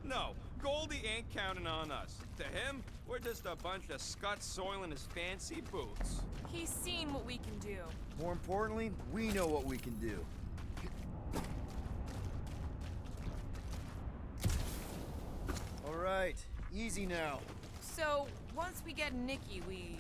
No, Goldie ain't counting on us. To him, we're just a bunch of scuts soiling his fancy boots. He's seen what we can do. More importantly, we know what we can do. All right, easy now. So, once we get Nikki, we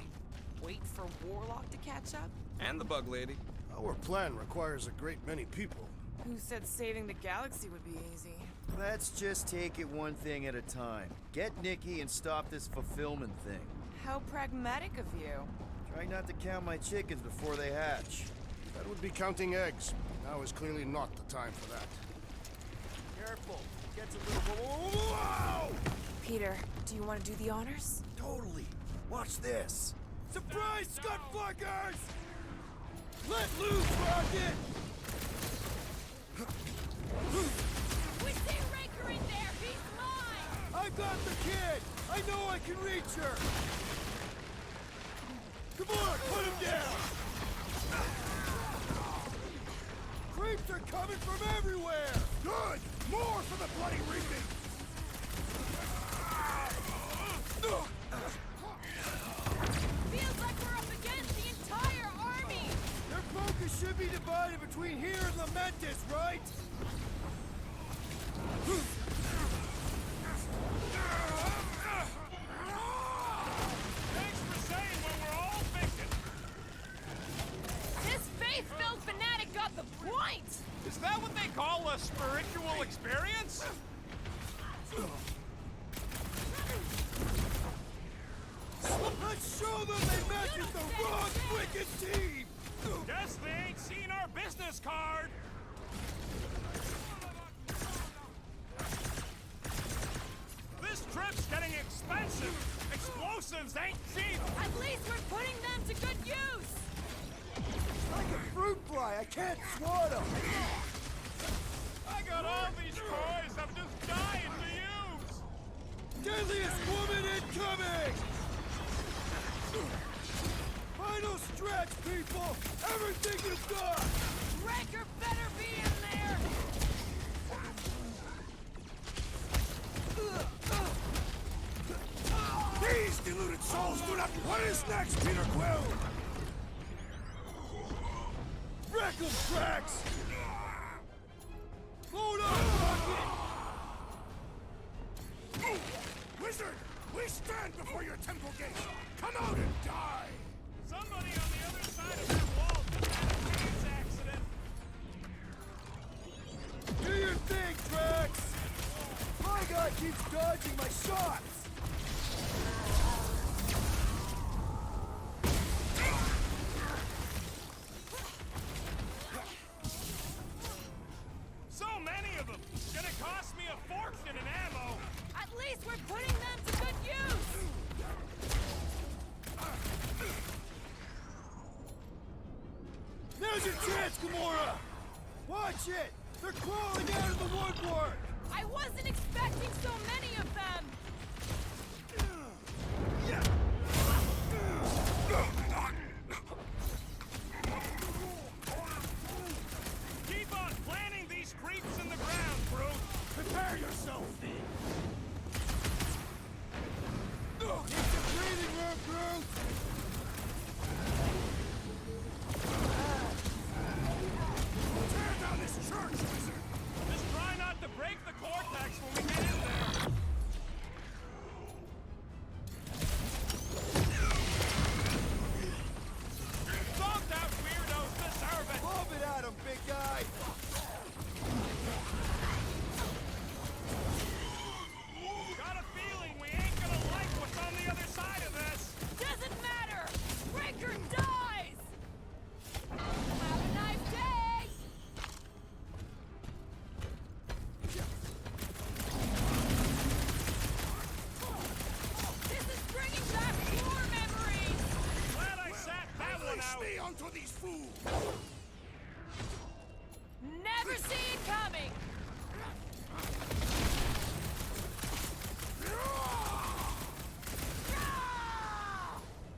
wait for Warlock to catch up? And the bug lady. Our plan requires a great many people. Who said saving the galaxy would be easy? Let's just take it one thing at a time. Get Nikki and stop this fulfillment thing. How pragmatic of you. Try not to count my chickens before they hatch. That would be counting eggs. Now is clearly not the time for that. Careful. Gets a little... Whoa! Peter, do you want to do the honors? Totally. Watch this. Surprise, scut fuckers! Let loose, Rocket! We see Raker in there! He's mine! I got the kid! I know I can reach her! Come on, put him down! Creeps are coming from everywhere! Good! More for the bloody reaping! Feels like we're up against the entire army! Their focus should be divided between here and Lamentus, right? Thanks for saying what we're all thinking. This faith-filled fanatic got the point! Is that what they call a spiritual experience? Let's show them they match with the wrong wicked team! Guess they ain't seen our business card. This trip's getting expensive. Explosives ain't cheap. At least we're putting them to good use! Like a fruit fly, I can't swat them! I got all these toys I'm just dying to use. Deadliest woman incoming! Final stretch, people! Everything you've got! Raker better be in there! These deluded souls do not... What is next, Peter Quill? Wreck 'em, DRAX! Load up, Rocket! Wizard! We stand before your temple gates! Come out and die! Somebody on the other side of that wall just had a chance accident. Do your thing, DRAX! My guy keeps dodging my shots! So many of them. Gonna cost me a fortune in ammo. At least we're putting them to good use! Now's your chance, Gamora! Watch it! They're crawling out of the woodwork! I wasn't expecting so many of them! Keep on planting these creeps in the ground, Groot. Prepare yourself! Need some breathing room, Groot! Tear down this church, wizard! Just try not to break the cortex when we get in there. down to these fools! Never seen coming!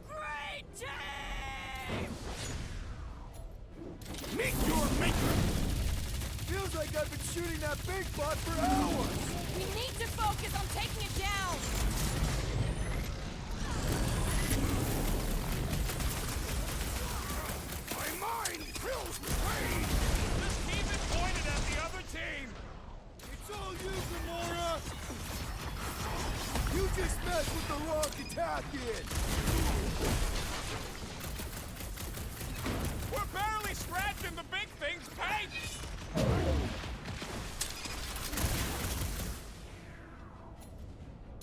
Great team! Meet your maker! Feels like I've been shooting that big bot for hours! We need to focus on taking it down! My mind fills with rage! Just keep it pointed at the other team! It's all you, Gamora! You just messed with the wrong Katakian! We're barely scratching the big thing's pace!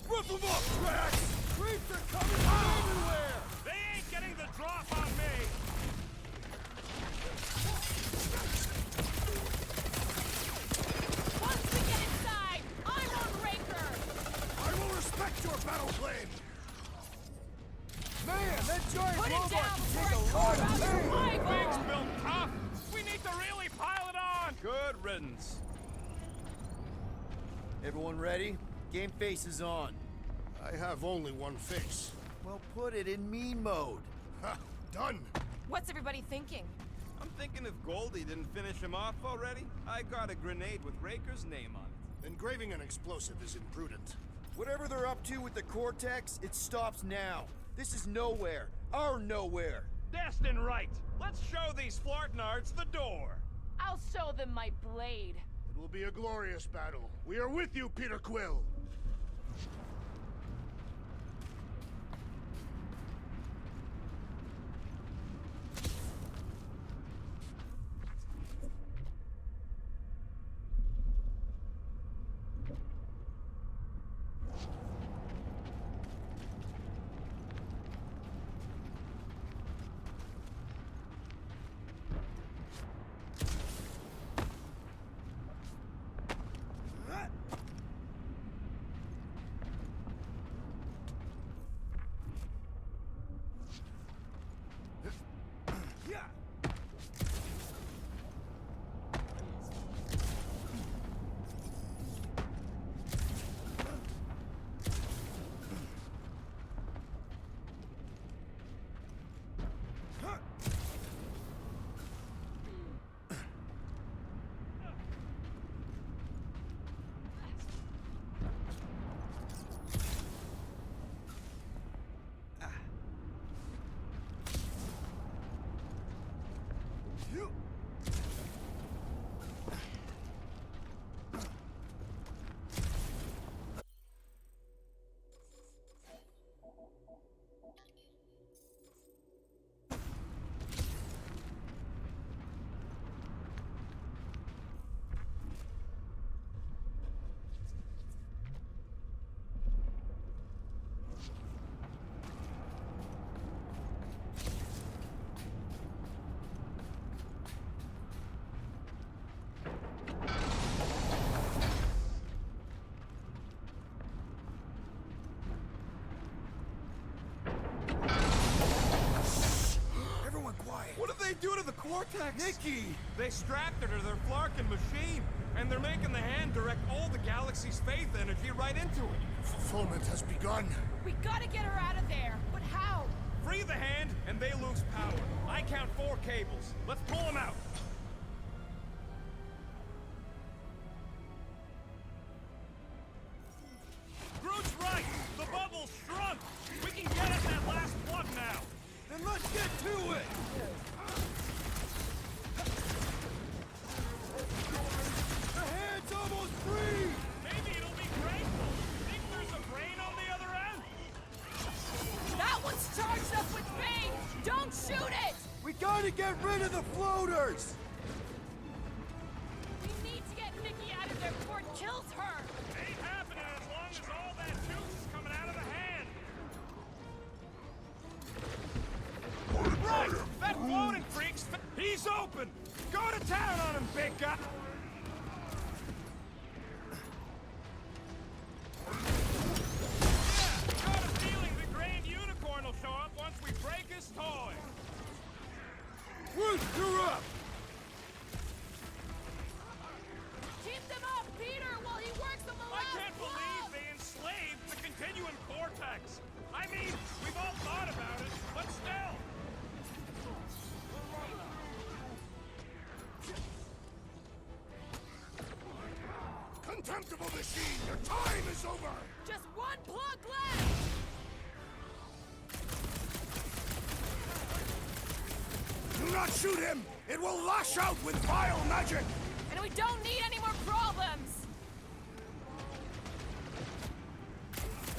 Rip them up, Drax! Creeps are coming from everywhere! They ain't getting the drop on me! Once we get inside, I'm on Raker! I will respect your battle plan! Man, that giant Put it robot down can before take it a lot carves of out your pain! Things eyeball! built tough! We need to really pile it on! Good riddance. Everyone ready? Game face is on. I have only one face. Well, put it in mean mode. Ha! Done! What's everybody thinking? I'm thinking if Goldie didn't finish him off already, I got a grenade with Raker's name on it. Engraving an explosive is imprudent. Whatever they're up to with the Cortex, it stops now. This is nowhere. Our nowhere. Destin right! Let's show these Flartnards the door! I'll show them my blade. It will be a glorious battle. We are with you, Peter Quill! Do to the Cortex? Nikki! They strapped her to their Flarkin machine, and they're making the hand direct all the galaxy's faith energy right into it. Fulfillment has begun. We gotta get her out of there, but how? Free the hand, and they lose power. I count 4 cables. Let's pull them out. Groot's right! The bubble's shrunk! We can get at that last plug now! Then let's get to it! The hand's almost free! Maybe it'll be grateful! Think there's a brain on the other end? That one's charged up with pain! Don't shoot it! We gotta get rid of the floaters! We need to get Nikki out of there before it kills her! Ain't happening as long as all that juice is coming out of the hand! Right! That floating freak's... He's open! Go to town on him, big guy! Yeah, got a feeling the Grand Unicorn will show up once we break his toy! you're up! Keep them up, Peter, while he works on the I last can't believe they enslaved the continuum cortex. I mean, we've all thought about it, but still. Contemptible machine, your time is over! Just one plug left! Do not shoot him! It will lash out with vile magic! And we don't need any more problems!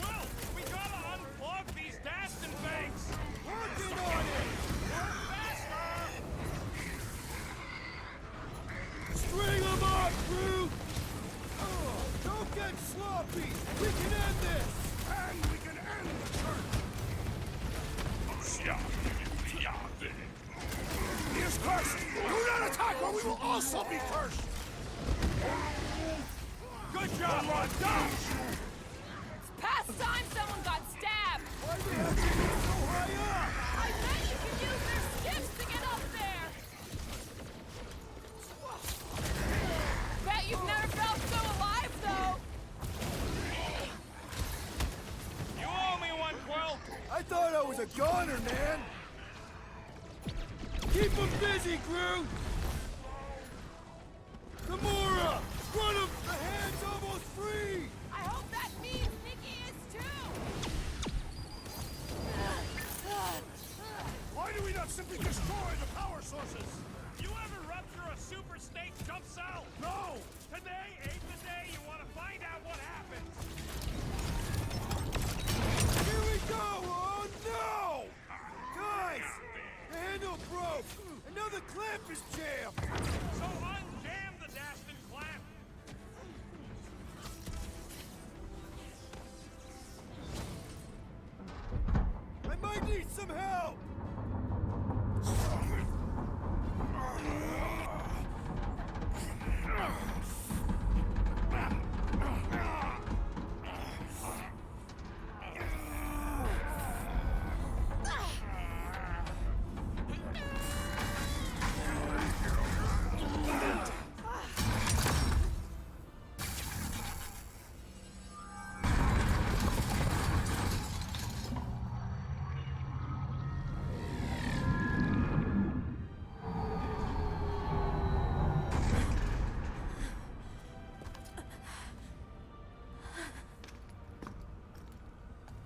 Well, we gotta unplug these Daston banks. Working on it! Faster! String them up, crew! Oh, don't get sloppy! We can end this! And we can end the church! He is cursed! Do not attack or we will also be cursed! Good job, Ron! It's past time someone got stabbed! Why do we have to get so high up? I bet you can use their skips to get up there! Bet you've never felt so alive, though! You owe me one, Quill. I thought I was a goner, man! Keep them busy, crew! Gamora! Run him! The hand's almost free! I hope that means Nikki is too! Why do we not simply destroy the power sources? You ever rupture a super snake jump cell? No! Today ain't the day you want to find out what happened. Here we go! Oh no! Guys! The handle broke! Another clamp is jammed! So unjam the Daston clamp. I might need some help!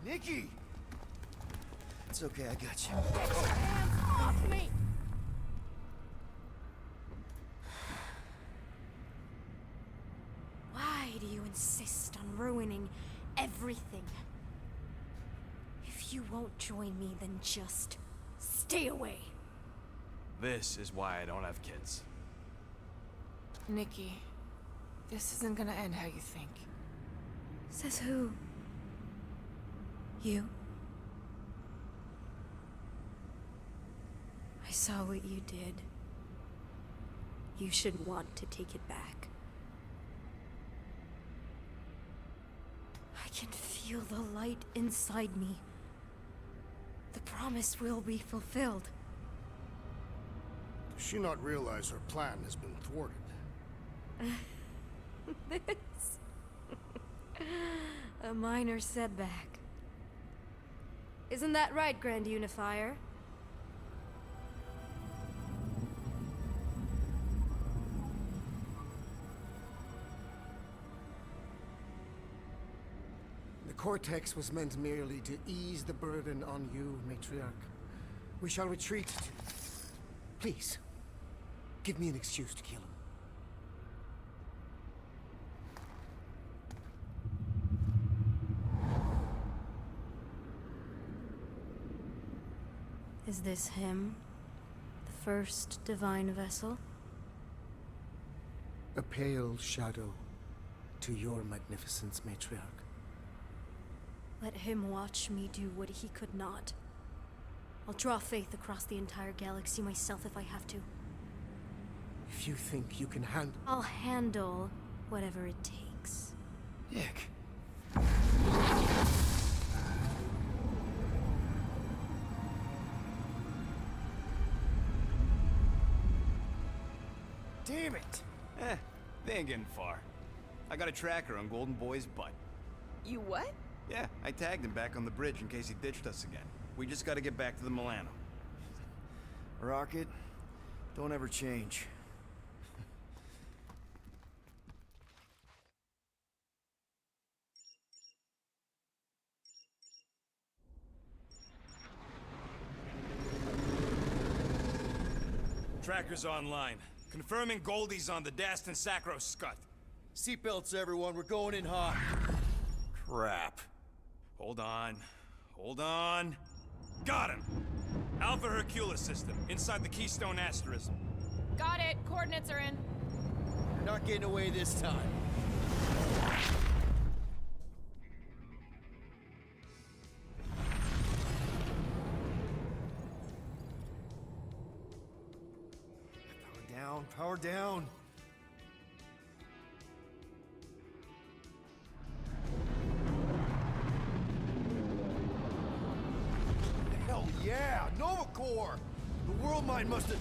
Nikki! It's okay, I got you. Hands off me! Why do you insist on ruining everything? If you won't join me, then just stay away. This is why I don't have kids. Nikki, this isn't gonna end how you think. Says who? You? I saw what you did. You should want to take it back. I can feel the light inside me. The promise will be fulfilled. Does she not realize her plan has been thwarted? This... a minor setback. Isn't that right, Grand Unifier? The Cortex was meant merely to ease the burden on you, Matriarch. We shall retreat to... Please, give me an excuse to kill him. Is this him? The first divine vessel? A pale shadow to your magnificence, Matriarch. Let him watch me do what he could not. I'll draw faith across the entire galaxy myself if I have to. If you think you can handle... I'll handle whatever it takes. Nick. Damn it! They ain't getting far. I got a tracker on Golden Boy's butt. You what? Yeah, I tagged him back on the bridge in case he ditched us again. We just gotta get back to the Milano. Rocket, don't ever change. Tracker's online. Confirming Goldie's on the Dastan Sacro Scut. Seatbelts, everyone. We're going in hot. Crap. Hold on. Hold on. Got him! Alpha Hercules system, inside the Keystone Asterism. Got it. Coordinates are in. You're not getting away this time. Power down, power down. Hell yeah! Nova Core! The world mind must have...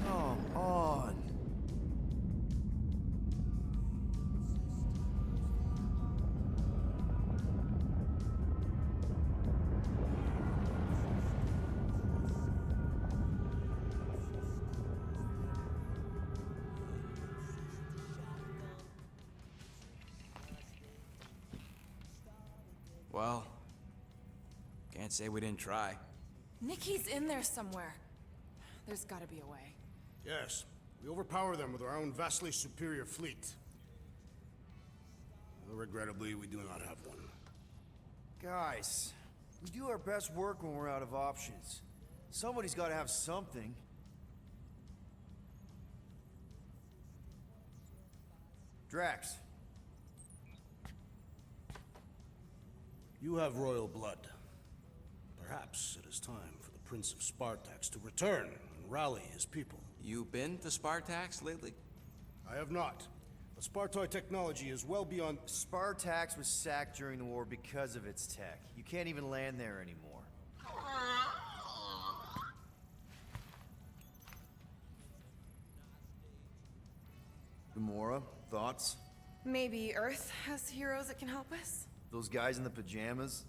Come on. Well, can't say we didn't try. Nikki's in there somewhere. There's gotta be a way. Yes, we overpower them with our own vastly superior fleet. Though regrettably, we do not have one. Guys, we do our best work when we're out of options. Somebody's gotta have something. Drax. You have royal blood. Perhaps it is time for the Prince of Spartax to return and rally his people. You been to Spartax lately? I have not. But Spartoid technology is well beyond... Spartax was sacked during the war because of its tech. You can't even land there anymore. Gamora, thoughts? Maybe Earth has heroes that can help us? Those guys in the pajamas?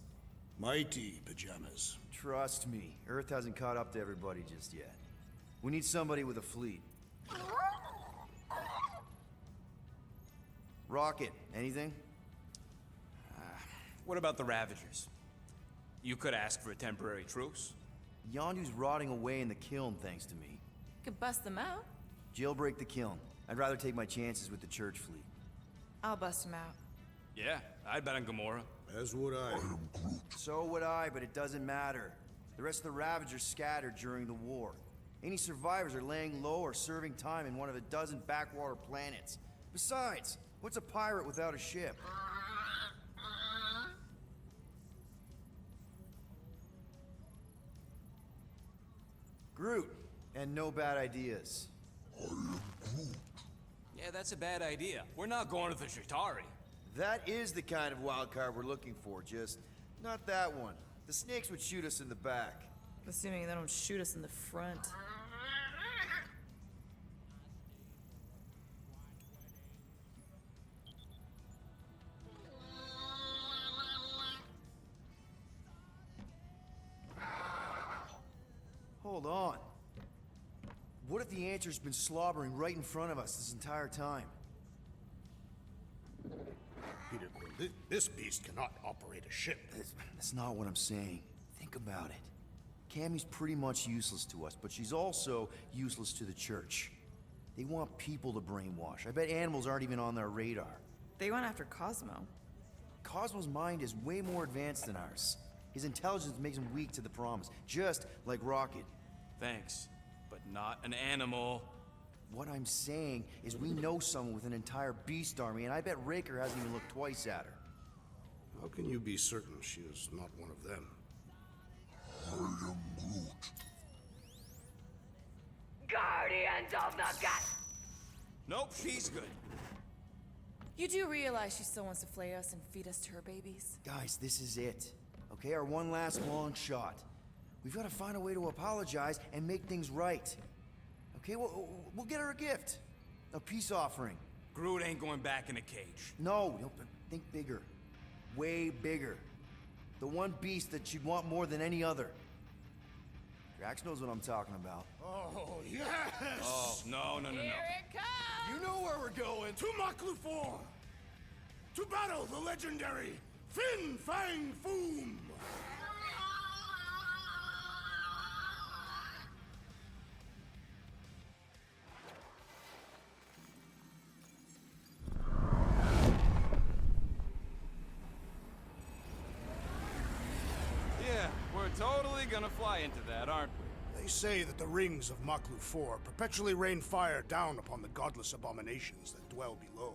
Mighty pajamas. Trust me, Earth hasn't caught up to everybody just yet. We need somebody with a fleet. Rocket, anything? What about the Ravagers? You could ask for a temporary truce. Yondu's rotting away in the kiln thanks to me. Could bust them out. Jailbreak the kiln. I'd rather take my chances with the church fleet. I'll bust them out. Yeah, I'd bet on Gamora. As would I. So would I, but it doesn't matter. The rest of the Ravagers scattered during the war. Any survivors are laying low or serving time in one of a dozen backwater planets. Besides, what's a pirate without a ship? Groot, and no bad ideas. Yeah, that's a bad idea. We're not going to the Chitauri. That is the kind of wild card we're looking for, just not that one. The snakes would shoot us in the back. Assuming they don't shoot us in the front. Hold on. What if the answer's been slobbering right in front of us this entire time? Peter Quill, this beast cannot operate a ship. That's not what I'm saying. Think about it. Cammy's pretty much useless to us, but she's also useless to the church. They want people to brainwash. I bet animals aren't even on their radar. They went after Cosmo. Cosmo's mind is way more advanced than ours. His intelligence makes him weak to the promise, just like Rocket. Thanks, but not an animal. What I'm saying is we know someone with an entire beast army, and I bet Raker hasn't even looked twice at her. How can you be certain she is not one of them? I am Groot. Guardians of the Gut. Nope, she's good. You do realize she still wants to flay us and feed us to her babies? Guys, this is it. Okay, our one last long shot. We've got to find a way to apologize and make things right. Okay, we'll get her a gift. A peace offering. Groot ain't going back in a cage. No, but think bigger. Way bigger. The one beast that she'd want more than any other. Drax knows what I'm talking about. Oh, yes! Oh, no. Here it comes! You know where we're going. To MILANO! To battle the legendary FANG FOON! Yeah, we're totally gonna fly into that, aren't we? They say that the rings of MILANO perpetually rain fire down upon the godless abominations that dwell below.